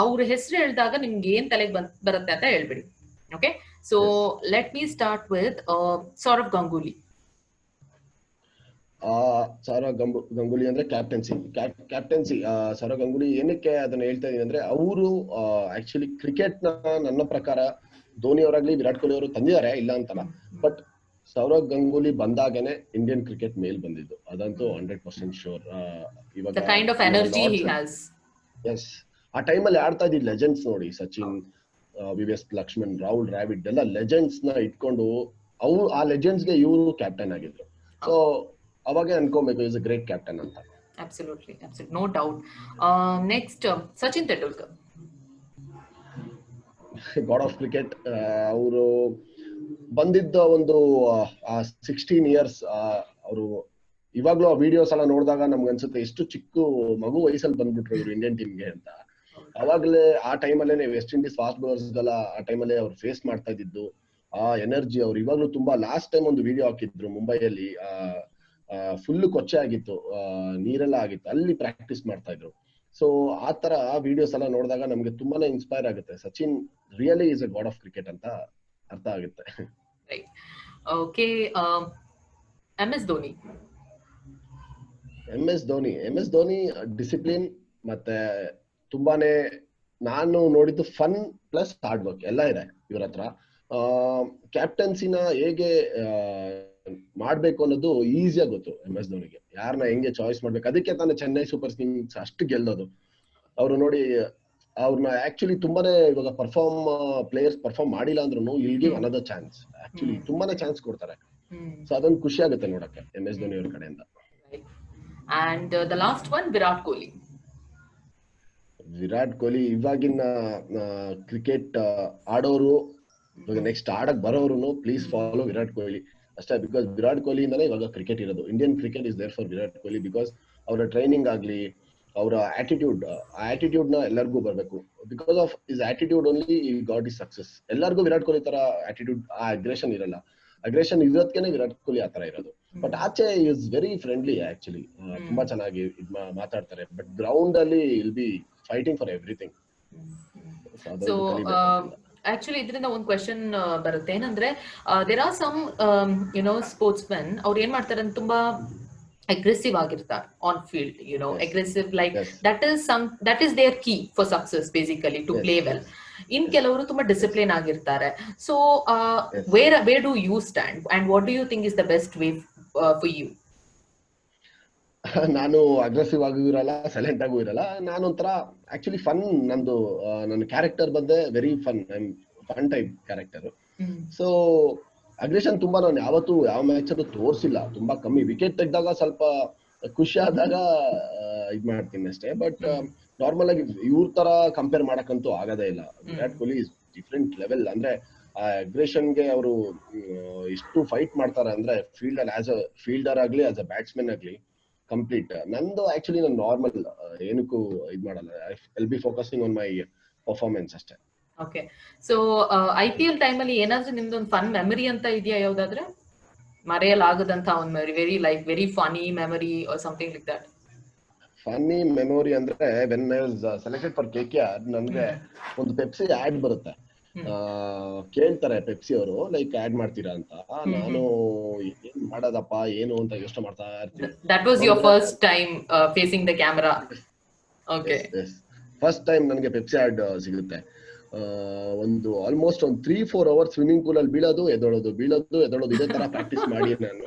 ಅವ್ರ ಹೆಸರು ಹೇಳಿದಾಗ ನಿಮ್ಗೆ ಏನ್ ತಲೆಗೆ ಬರುತ್ತೆ ಅಂತ ಹೇಳ್ಬಿಡಿ. Okay, so let me start with Sourav Ganguly. Sourav Ganguly ಅಂದ್ರೆ ಕ್ಯಾಪ್ಟನ್ಸಿ. ಸೌರವ್ ಗಂಗೂಲಿ ಏನಕ್ಕೆ ಅದನ್ನ ಹೇಳ್ತಾ ಇದೀನಿ ಅಂದ್ರೆ, ಅವರು ಆಕ್ಚುಲಿ ಕ್ರಿಕೆಟ್ ನ ನನ್ನ ಪ್ರಕಾರ ಧೋನಿ ಅವರಾಗ್ಲಿ ವಿರಾಟ್ ಕೊಹ್ಲಿ ಅವರು ತಂದಿದ್ದಾರೆ, ಇಲ್ಲ ಅಂತಲ್ಲ. ಬಟ್ ಸೌರವ್ ಗಂಗೂಲಿ ಬಂದಾಗನೆ ಇಂಡಿಯನ್ ಕ್ರಿಕೆಟ್ ಮೇಲ್ ಬಂದಿದ್ದು, ಅದಂತೂ 100% ಶೋರ್. ಇವಾಗ ಆ ಟೈಮಲ್ಲಿ ಆಡ್ತಾ ಇದ್ದಿದ್ ಲೆಜೆಂಡ್ಸ್ ನೋಡಿ, ಸಚಿನ್, VVS ಲಕ್ಷ್ಮಣ್, ರಾಹುಲ್ ದ್ರಾವಿಡ್ ಎಲ್ಲ ಲೆಜೆಂಡ್ಸ್ ನ ಇಟ್ಕೊಂಡು ಆ ಲೆಜೆಂಡ್ಸ್ ಗೆ ಇವರು ಕ್ಯಾಪ್ಟನ್ ಆಗಿದ್ರು. ಸೊ ಅವಾಗೆ ಅನ್ಕೋಬೇಕು ಇಸ್ ಅ ಗ್ರೇಟ್ ಕ್ಯಾಪ್ಟನ್ ಅಂತ. Absolutely, no doubt. Next, Sachin Tendulkar. God of cricket. ಅವರು ಬಂದಿದ್ದ ಒಂದು 16 years, ಅವರು ಇವಾಗ್ಲೂ ಆ ವಿಡಿಯೋಸ್ ಎಲ್ಲ ನೋಡಿದಾಗ ನಮ್ಗೆ ಅನ್ಸುತ್ತೆ ಎಷ್ಟು ಚಿಕ್ಕ ಮಗು ವಯಸ್ಸಲ್ಲಿ ಬಂದ್ಬಿಟ್ರು ಇವ್ರು ಇಂಡಿಯನ್ ಟೀಮ್ಗೆ ಅಂತ. ಅವಾಗ್ಲೇ ಆ ಟೈಮಲ್ಲೇ ವೆಸ್ಟ್ ಇಂಡೀಸ್ ಫಾಸ್ಟ್ ಬೌಲರ್ಸ್ ಎಲ್ಲ ಆ ಟೈಮಲ್ಲೇ ಅವ್ರು ಫೇಸ್ ಮಾಡ್ತಾ ಇದ್ದಿದ್ದು, ಆ ಎನರ್ಜಿ. ಅವ್ರು ಇವಾಗ್ಲೂ ತುಂಬಾ, ಲಾಸ್ಟ್ ಟೈಮ್ ಒಂದು ವಿಡಿಯೋ ಹಾಕಿದ್ರು ಮುಂಬೈಯಲ್ಲಿ, ಫುಲ್ ಕೊಚ್ಚೆ ಆಗಿತ್ತು, ನೀರೆಲ್ಲ ಆಗಿತ್ತು, ಅಲ್ಲಿ ಪ್ರಾಕ್ಟೀಸ್ ಮಾಡ್ತಾ ಇದ್ರು. ಸೊ ಆ ತರ ವಿಡಿಯೋಸ್ ಎಲ್ಲ ನೋಡಿದಾಗ ನಮ್ಗೆ ತುಂಬಾನೇ ಇನ್ಸ್ಪೈರ್ ಆಗುತ್ತೆ. Sachin really is a god of cricket ಅಂತ ಅರ್ಥ ಆಗುತ್ತೆ. Okay, MS Dhoni. MS Dhoni discipline ಮತ್ತೆ ತುಂಬಾನೇ, ನಾನು ನೋಡಿದ್ದು ಫನ್ ಪ್ಲಸ್ ಹಾರ್ಡ್ ವರ್ಕ್ ಎಲ್ಲ ಇದೆ ಇವ್ರ ಹತ್ರ. ಕ್ಯಾಪ್ಟನ್ಸಿನ ಹೇಗೆ ಮಾಡ್ಬೇಕು ಅನ್ನೋದು ಈಸಿಯಾಗಿ ಗೊತ್ತು MS ಧೋನಿಗೆ, ಯಾರನ್ನ ಹೆಂಗೆ ಚಾಯ್ಸ್ ಮಾಡ್ಬೇಕು. ಅದಕ್ಕೆ ತಾನೇ ಚೆನ್ನೈ ಸೂಪರ್ ಕಿಂಗ್ಸ್ ಅಷ್ಟು ಗೆಲ್ಲೋದು. ಅವ್ರು ನೋಡಿ, ಅವ್ರನ್ನ ಆಕ್ಚುಲಿ ತುಂಬಾನೇ ಇವಾಗ ಪ್ಲೇಯರ್ಸ್ ಪರ್ಫಾರ್ಮ್ ಮಾಡಿಲ್ಲ ಅಂದ್ರೂ will give another chance. Actually ತುಂಬಾನೇ ಚಾನ್ಸ್ ಕೊಡ್ತಾರೆ. ಸೊ ಅದೊಂದು ಖುಷಿ ಆಗುತ್ತೆ ನೋಡಕ್ಕೆ MS ಧೋನಿ ಅವ್ರ ಕಡೆಯಿಂದ. And the last one, Virat Kohli. ಇವಾಗಿನ ಕ್ರಿಕೆಟ್ ಆಡೋರು, ಇವಾಗ ನೆಕ್ಸ್ಟ್ ಆಡಕ್ ಬರೋರು ಪ್ಲೀಸ್ ಫಾಲೋ ವಿರಾಟ್ ಕೊಹ್ಲಿ ಅಷ್ಟೇ. ಬಿಕಾಸ್ ವಿರಾಟ್ ಕೊಹ್ಲಿ ಇಂದಾನೆ ಇವಾಗ ಕ್ರಿಕೆಟ್ ಇರೋದು. Indian cricket is there for Virat Kohli. Because ಅವರ ಟ್ರೈನಿಂಗ್ ಆಗ್ಲಿ, ಅವರ ಆಟಿಟ್ಯೂಡ್ ನ ಎಲ್ಲರಿಗೂ ಬರ್ಬೇಕು. Because of is attitude only got is success. ಎಲ್ಲರಿಗೂ ವಿರಾಟ್ ಕೊಹ್ಲಿ ತರ ಆಟಿಟ್ಯೂಡ್, ಆ ಅಗ್ರೆಷನ್ ಇರಲ್ಲ. ಅಗ್ರೆಷನ್ ಇರೋದಕ್ಕೆ ವಿರಾಟ್ ಕೊಹ್ಲಿ ಆತರ ಇರೋದು. ಬಟ್ ಆಚೆ ಇಸ್ ವೆರಿ ಫ್ರೆಂಡ್ಲಿ ಆಕ್ಚುಲಿ, ತುಂಬಾ ಚೆನ್ನಾಗಿ ಮಾತಾಡ್ತಾರೆ. ಬಟ್ ಗ್ರೌಂಡ್ ಅಲ್ಲಿ will be fighting for everything. So actually ಇದರಿಂದ ಒಂದು ಕ್ವೆಶನ್ ಬರುತ್ತೆ, ಏನಂದ್ರೆ there are some sports men, ಅವ್ರು ಏನ್ ಮಾಡ್ತಾರೆ ಅಂತ ತುಂಬಾ aggressive ಆಗಿರ್ತಾರೆ on field, Yes. aggressive, like Yes. that is their key for success basically, to Yes. play well. In Yes. ಕೆಲವರು ತುಂಬಾ Yes. ಡಿಸಿಪ್ಲಿನ್ ಆಗಿರ್ತಾರೆ. So Yes. where do you stand and what do you think is the best way for you? ನಾನು ಅಗ್ರೆಸಿವ್ ಆಗೂ ಇರಲ್ಲ, ಸೈಲೆಂಟ್ ಆಗೂ ಇರಲ್ಲ. ನಾನೊಂಥರ ಆಕ್ಚುಲಿ ಫನ್, ನಂದು ನನ್ನ ಕ್ಯಾರೆಕ್ಟರ್ ಬಂದೆ very fun, fun type character. So aggression ತುಂಬಾ ನಾನು ಯಾವತ್ತೂ ಯಾವ ಮ್ಯಾಚ್ ಅಲ್ಲೂ ತೋರಿಸಿಲ್ಲ, ತುಂಬಾ ಕಮ್ಮಿ. ವಿಕೆಟ್ ತೆಗ್ದಾಗ ಸ್ವಲ್ಪ ಖುಷಿ ಆದಾಗ ಇದ್ ಮಾಡ್ತೀನಿ ಅಷ್ಟೇ. ಬಟ್ ನಾರ್ಮಲ್ ಆಗಿ ಇವ್ರ ತರ ಕಂಪೇರ್ ಮಾಡಕ್ಕಂತೂ ಆಗದೇ ಇಲ್ಲ. Virat Kohli is different level. ಅಂದ್ರೆ ಆ ಅಗ್ರೆಷನ್ಗೆ ಅವರು ಎಷ್ಟು ಫೈಟ್ ಮಾಡ್ತಾರೆ ಅಂದ್ರೆ ಫೀಲ್ಡ್ ಅಲ್ಲಿ, ಆಸ್ ಅ ಫೀಲ್ಡರ್ ಆಗ್ಲಿ, ಆಸ್ ಅ ಬ್ಯಾಟ್ಸ್ಮನ್ ಆಗ್ಲಿ, ಕಂಪ್ಲೀಟ್. ನಂದು ಆಕ್ಚುಲಿ ನಾನು ನಾರ್ಮಲ್, ಏನಕ್ಕೂ ಇದ್ ಮಾಡಲ್ಲ. I will be focusing on my performance ಅಷ್ಟೇ. ಓಕೆ. ಸೊ IPL ಟೈಮಲ್ಲಿ ಏನಾದ್ರೂ ನಿಮ್ದೊಂದು ಫನ್ ಮೆಮರಿ ಅಂತ ಇದೆಯಾ, ಯಾವ್ದಾದ್ರೆ ಮರೆಯಲಾಗದಂತ ಒಂದು memory, very funny memory or something like that? Funny memory ಅಂದ್ರೆ when I was selected for KKR, ನನ್ಗೆ ಒಂದು ಪೆಪ್ಸಿ ಆಡ್ ಬರುತ್ತೆ. ಕೇಳ್ತಾರೆ ಪೆಪ್ಸಿ ಅವರು, ಲೈಕ್ ಆಡ್ ಮಾಡ್ತೀರಾ ಅಂತ. ನಾನು ಏನ್ ಮಾಡೋದಪ್ಪ ಏನು ಅಂತ ಯೋಚನೆ ಮಾಡ್ತಾ ಇರ್ತೀನಿ. That was your first time facing the camera? Okay. First time ನನಗೆ ಪೆಪ್ಸಿ ಆಡ್ ಸಿಗುತ್ತೆ. ಒಂದು ಆಲ್ಮೋಸ್ಟ್ ಒಂದು 3-4 ಅವರ್ಸ್ ಸ್ವಿಮ್ಮಿಂಗ್ ಪೂಲ್ ಅಲ್ಲಿ ಬೀಳೋದು ಎದೊಳೋದು, ಬೀಳೋದು ಎದೊಳೋದು, ಇದೇ ತರ ಪ್ರಾಕ್ಟೀಸ್ ಮಾಡಿ ನಾನು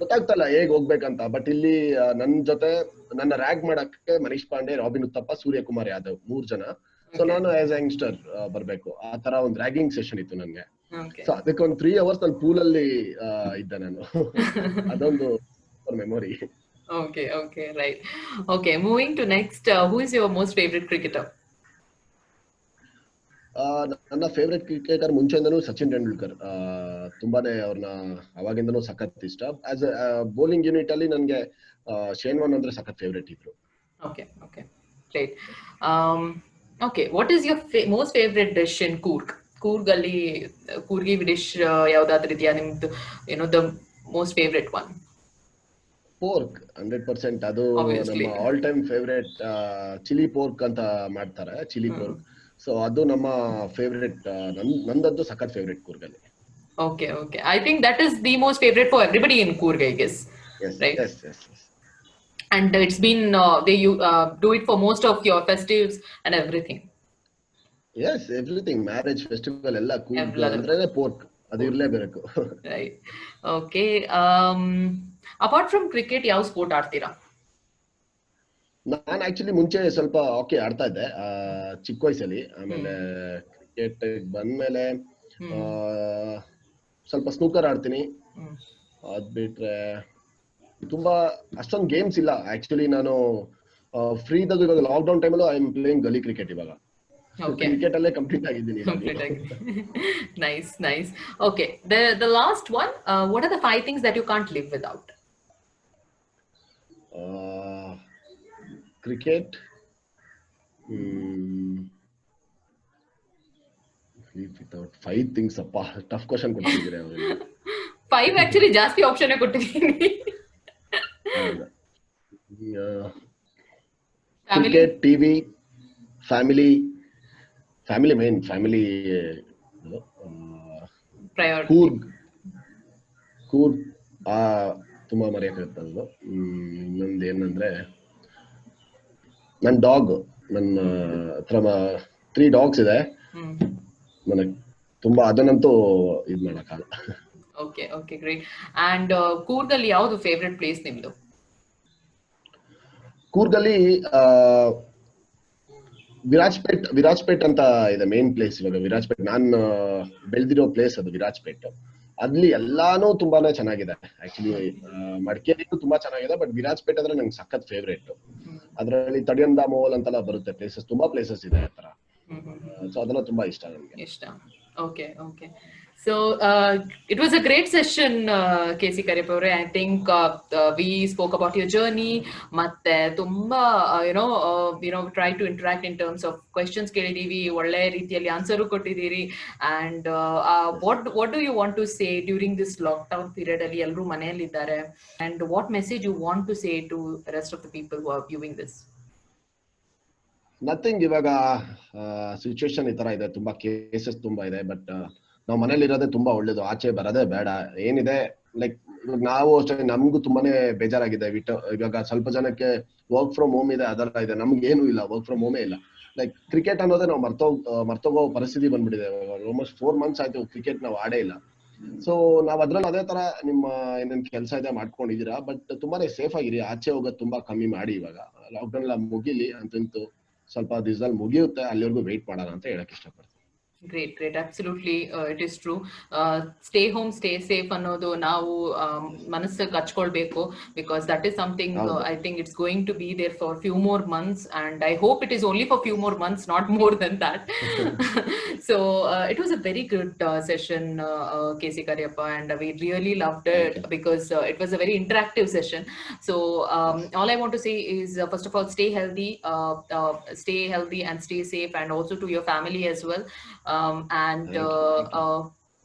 ಗೊತ್ತಾಗ್ತಲ್ಲ ಹೇಗ್ ಹೋಗ್ಬೇಕಂತ. ಬಟ್ ಇಲ್ಲಿ ನನ್ನ ಜೊತೆ ನನ್ನ ರ್ಯಾಗ್ ಮಾಡಕ್ಕೆ ಮನೀಶ್ ಪಾಂಡೆ, ರಾಬಿನ್ ಉತ್ತಪ್ಪ, ಸೂರ್ಯಕುಮಾರ್ ಯಾದವ್ 3 ಜನ. ಸೊ ನಾನು ಆಸ್ ಯಂಗ್ಸ್ಟರ್ ಬರ್ಬೇಕು, ಆ ತರ ಒಂದು ರ್ಯಾಗಿಂಗ್ ಸೆಷನ್ ಇತ್ತು ನನ್ಗೆ. ಸೊ ಅದಕ್ಕೆ ಒಂದು 3 ಅವರ್ಸ್ ನಾನು ಪೂಲ್ ಅಲ್ಲಿ ಇದ್ದೆ ನಾನು. ಅದೊಂದು memory. Okay, okay, right. Okay, moving to next, who is your most favourite cricketer? ನನ್ನ ಫೇವ್ರೆಟ್ ಕ್ರಿಕೆಟರ್ ಮುಂಚೆಯಿಂದನೂ ಸಚಿನ್ ತೆಂಡೂಲ್ಕರ್. ತುಂಬಾನೇ ಅವ್ರನ್ನ ಅವಾಗಿಂದನೂ ಸಖತ್ ಇಷ್ಟ. ಆಸ್ ಅ ಬೌಲಿಂಗ್ ಯೂನಿಟ್ ಅಲ್ಲಿ ನನ್ಗೆ ಶೇನ್ ವಾರ್ನ್ ಅಂದ್ರೆ ಸಖತ್ ಫೇವ್ರೆಟ್ ಇದ್ರು. Okay, okay, great. Okay, what is your most favourite dish in Coorg? ಕೂರ್ಗಲ್ಲಿ ಕೂರ್ಗಿ ಡಿಶ್ ಯಾವ್ದಾದ್ರು ಇದೆಯಾ ನಿಮ್ದು, the most favourite one? Pork 100%. ಅದು ನಮ್ಮ all time favourite. Chilli pork ಅಂತ ಮಾಡ್ತಾರೆ, ಚಿಲ್ಲಿ ಪೋರ್ಕ್. ಸೊ ಅದು ನಮ್ಮ ಫೇವ್ರೆಟ್, ನಂದಂತೂ ಸಖತ್ ಫೇವ್ರೆಟ್ ಕೂರ್ಗಲ್ಲಿ. Okay, okay. I think that is the most favourite for everybody in Coorg, I guess. Right? Yes, yes, yes. And it's been they do it for most of your festivals and everything. Yes, everything, marriage, festival ಎಲ್ಲ ಕೂರ್ಗ್ ಅಂದ್ರೆ ಪೋರ್ಕ್, ಅದು ಇರ್ಲೇಬೇಕು. Right. Okay. Apart from cricket, ಯಾವ ಸ್ಪೋರ್ಟ್ ಆಡ್ತೀರಾ? ನಾನು ಆಕ್ಚುಲಿ ಮುಂಚೆ ಸ್ವಲ್ಪ ಹಾಕಿ ಆಡ್ತಾ ಇದ್ದೆ ಚಿಕ್ಕ ವಯಸ್ಸಲ್ಲಿ. ಆಮೇಲೆ ಕ್ರಿಕೆಟ್ ಬಂದ್ಮೇಲೆ ಸ್ವಲ್ಪ ಸ್ನೂಕರ್ ಆಡ್ತೀನಿ. ಅದ್ ಬಿಟ್ರೆ ತುಂಬಾ ಅಷ್ಟೊಂದು ಗೇಮ್ಸ್ ಇಲ್ಲ ಆಕ್ಚುಲಿ. ನಾನು ಫ್ರೀ ಇದ್ದಾಗ ಇವಾಗ ಲಾಕ್ ಡೌನ್ ಟೈಮಲ್ಲೂ I am playing Gali cricket. ಇವಾಗ ಕ್ರಿಕೆಟ್ ಅಲ್ಲೇ ಕಂಪ್ಲೀಟ್ ಆಗಿದ್ದೀನಿ. Nice, nice. Okay, the last one, what are the 5 things that you can't live without? Cricket, without 5 things. ಅಪ್ಪ, ಟಫ್ ಕ್ವಶನ್ ಕೊಟ್ಟಿದ್ದೀರಿ. 5 ಆಕ್ಚುಲಿ ಜಾಸ್ತಿ ಆಪ್ಷನ್ ಕೊಟ್ಟಿದ್ದೀನಿ. Cricket, TV, family main, family. Coorg ತುಂಬಾ ಮರೆಯಕ್ಕಾಗತ್ತದು. ಇನ್ನೊಂದು ಏನಂದ್ರೆ ನನ್ನ ಡಾಗ್, ನನ್ನ ಹತ್ರ 3 ಡಾಗ್ಸ್ ಇದೆ. ನನಗೆ ತುಂಬಾ ಅದನ್ನಂತೂ ಇದ್ ಮಾಡಕ್ಕಾಗಲ್ಲ. Okay, okay, great. ಅಂಡ್ ಕೂರ್ಗಲ್ಲಿ ಯಾವುದು ಫೇವ್ರೆಟ್ ಪ್ಲೇಸ್ ನಿಮ್ದು? ಕೂರ್ಗಲ್ಲಿ ವಿರಾಜ್ಪೇಟ್ ಅಂತ ಇದೆ ಮೇನ್ ಪ್ಲೇಸ್. ಇವಾಗ ವಿರಾಜ್ಪೇಟ್ ನಾನು ಬೆಳೆದಿರೋ ಪ್ಲೇಸ್, ಅದು ವಿರಾಜ್ಪೇಟ್. ಅಲ್ಲಿ ಎಲ್ಲಾನು ತುಂಬಾನೇ ಚೆನ್ನಾಗಿದೆ ಆಕ್ಚುಲಿ. ಮಡಿಕೇರಿನೂ ತುಂಬಾ ಚೆನ್ನಾಗಿದೆ, ಬಟ್ ವಿರಾಜ್ಪೇಟ್ ಅಂದ್ರೆ ನಂಗೆ ಸಖತ್ ಫೇವ್ರೇಟ್. ಅದ್ರಲ್ಲಿ ತಡಿಯಂದ ಮೋಲ್ ಅಂತೆಲ್ಲ ಬರುತ್ತೆ ಪ್ಲೇಸಸ್, ತುಂಬಾ ಪ್ಲೇಸಸ್ ಇದೆ ಆ ತರ. ಸೊ ಅದೆಲ್ಲ ತುಂಬಾ ಇಷ್ಟ ನನಗೆ. ಇಷ್ಟ. Okay, okay. So it was a great session, KC Karyappa avare. I think we spoke about your journey, ಮತ್ತೆ ತುಂಬಾ try to interact in terms of questions ಕೇಳಿದೀವಿ, ಒಳ್ಳೆ ರೀತಿಯಲ್ಲಿ ಆನ್ಸರ್ ಕೊಟ್ಟಿದ್ದೀರಿ. And what do you want to say during this lockdown period ಅಲ್ಲಿ ಎಲ್ಲರೂ ಮನೆಯಲ್ಲಿ ಇದ್ದಾರೆ, and what message you want to say to the rest of the people who are viewing this? Nothing. ಇವಾಗ ಸಿಚುವೇಶನ್ ಈ ತರ ಇದೆ, ತುಂಬಾ ಕೇಸಸ್ ತುಂಬಾ ಇದೆ. ಬಟ್ ನಾವು ಮನೇಲಿ ಇರೋದೇ ತುಂಬಾ ಒಳ್ಳೇದು, ಆಚೆ ಬರೋದೇ ಬೇಡ. ಏನಿದೆ ಲೈಕ್ ನಾವು ಅಷ್ಟೇ, ನಮಗೂ ತುಂಬಾನೇ ಬೇಜಾರಾಗಿದೆ. ಇವಾಗ ಸ್ವಲ್ಪ ಜನಕ್ಕೆ ವರ್ಕ್ ಫ್ರಮ್ ಹೋಮ್ ಇದೆ, ಅದೆಲ್ಲ ಇದೆ. ನಮ್ಗೆ ಏನು ಇಲ್ಲ, ವರ್ಕ್ ಫ್ರಮ್ ಹೋಮೇ ಇಲ್ಲ. ಲೈಕ್ ಕ್ರಿಕೆಟ್ ಅನ್ನೋದೇ ನಾವು ಮರ್ತೋಗೋ ಪರಿಸ್ಥಿತಿ ಬಂದ್ಬಿಟ್ಟಿದೆ. ಆಲ್ಮೋಸ್ಟ್ 4 months ಆಯ್ತು ಕ್ರಿಕೆಟ್ ನಾವು ಆಡೇ ಇಲ್ಲ. ಸೊ ನಾವ್ ಅದ್ರಲ್ಲಿ ಅದೇ ತರ ನಿಮ್ಮ ಏನೇನ್ ಕೆಲಸ ಇದೆ ಮಾಡ್ಕೊಂಡಿದೀರಾ, ಬಟ್ ತುಂಬಾನೇ ಸೇಫ್ ಆಗಿರಿ. ಆಚೆ ಹೋಗೋದು ತುಂಬಾ ಕಮ್ಮಿ ಮಾಡಿ. ಇವಾಗ ಲಾಕ್ಡೌನ್ ಎಲ್ಲ ಮುಗಿಲಿ ಅಂತಂತೂ ಸ್ವಲ್ಪ ದಿವಸದಲ್ಲಿ ಮುಗಿಯುತ್ತೆ, ಅಲ್ಲಿವರೆಗೂ ವೆಯ್ಟ್ ಮಾಡೋಣ ಅಂತ ಹೇಳಕ್ ಇಷ್ಟಪಡ್ತೀನಿ. Great. Absolutely, it is true. Stay home, stay safe ಅನ್ನೋದು ನಾವು ಮನಸ್ಸಿಗೆ ಹಚ್ಕೊಳ್ಬೇಕು, because that is something I think it's going to be there for few more months, and I hope it is only for few more months, not more than that. So it was a very good session, KC Karyappa, and we really loved it because it was a very interactive session. So all I want to say is, first of all, stay healthy and stay safe, and also to your family as well. And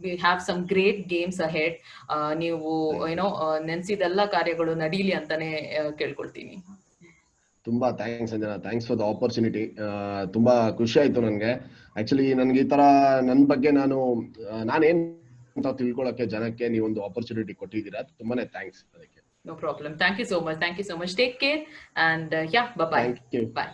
we have some great games ahead. ನೀವು ನೆನ್ಸಿದೆಲ್ಲ ಕಾರ್ಯಗಳು ನಡೀಲಿ ಅಂತಾನೆ ಕೇಳ್ಕೊಳ್ತೀನಿ. ತುಂಬಾ thanks Sanjana, thanks for the opportunity. ತುಂಬಾ ಖುಷಿ ಆಯ್ತು ನನಗೆ. ಆಕ್ಚುಲಿ ನನ್ಗೆ ಈ ತರ ನನ್ನ ಬಗ್ಗೆ ನಾನೇನ್ ಅಂತ ತಿಳ್ಕೊಳಕ್ಕೆ ಜನಕ್ಕೆ ನೀವೊಂದು ಆಪರ್ಚುನಿಟಿ ಕೊಟ್ಟಿದ್ದೀರಾ. ತುಂಬಾನೇ ಥ್ಯಾಂಕ್ಸ್ ಅದಕ್ಕೆ. No problem. Thank you so much. Take care, and yeah, bye bye. Thank you. Bye.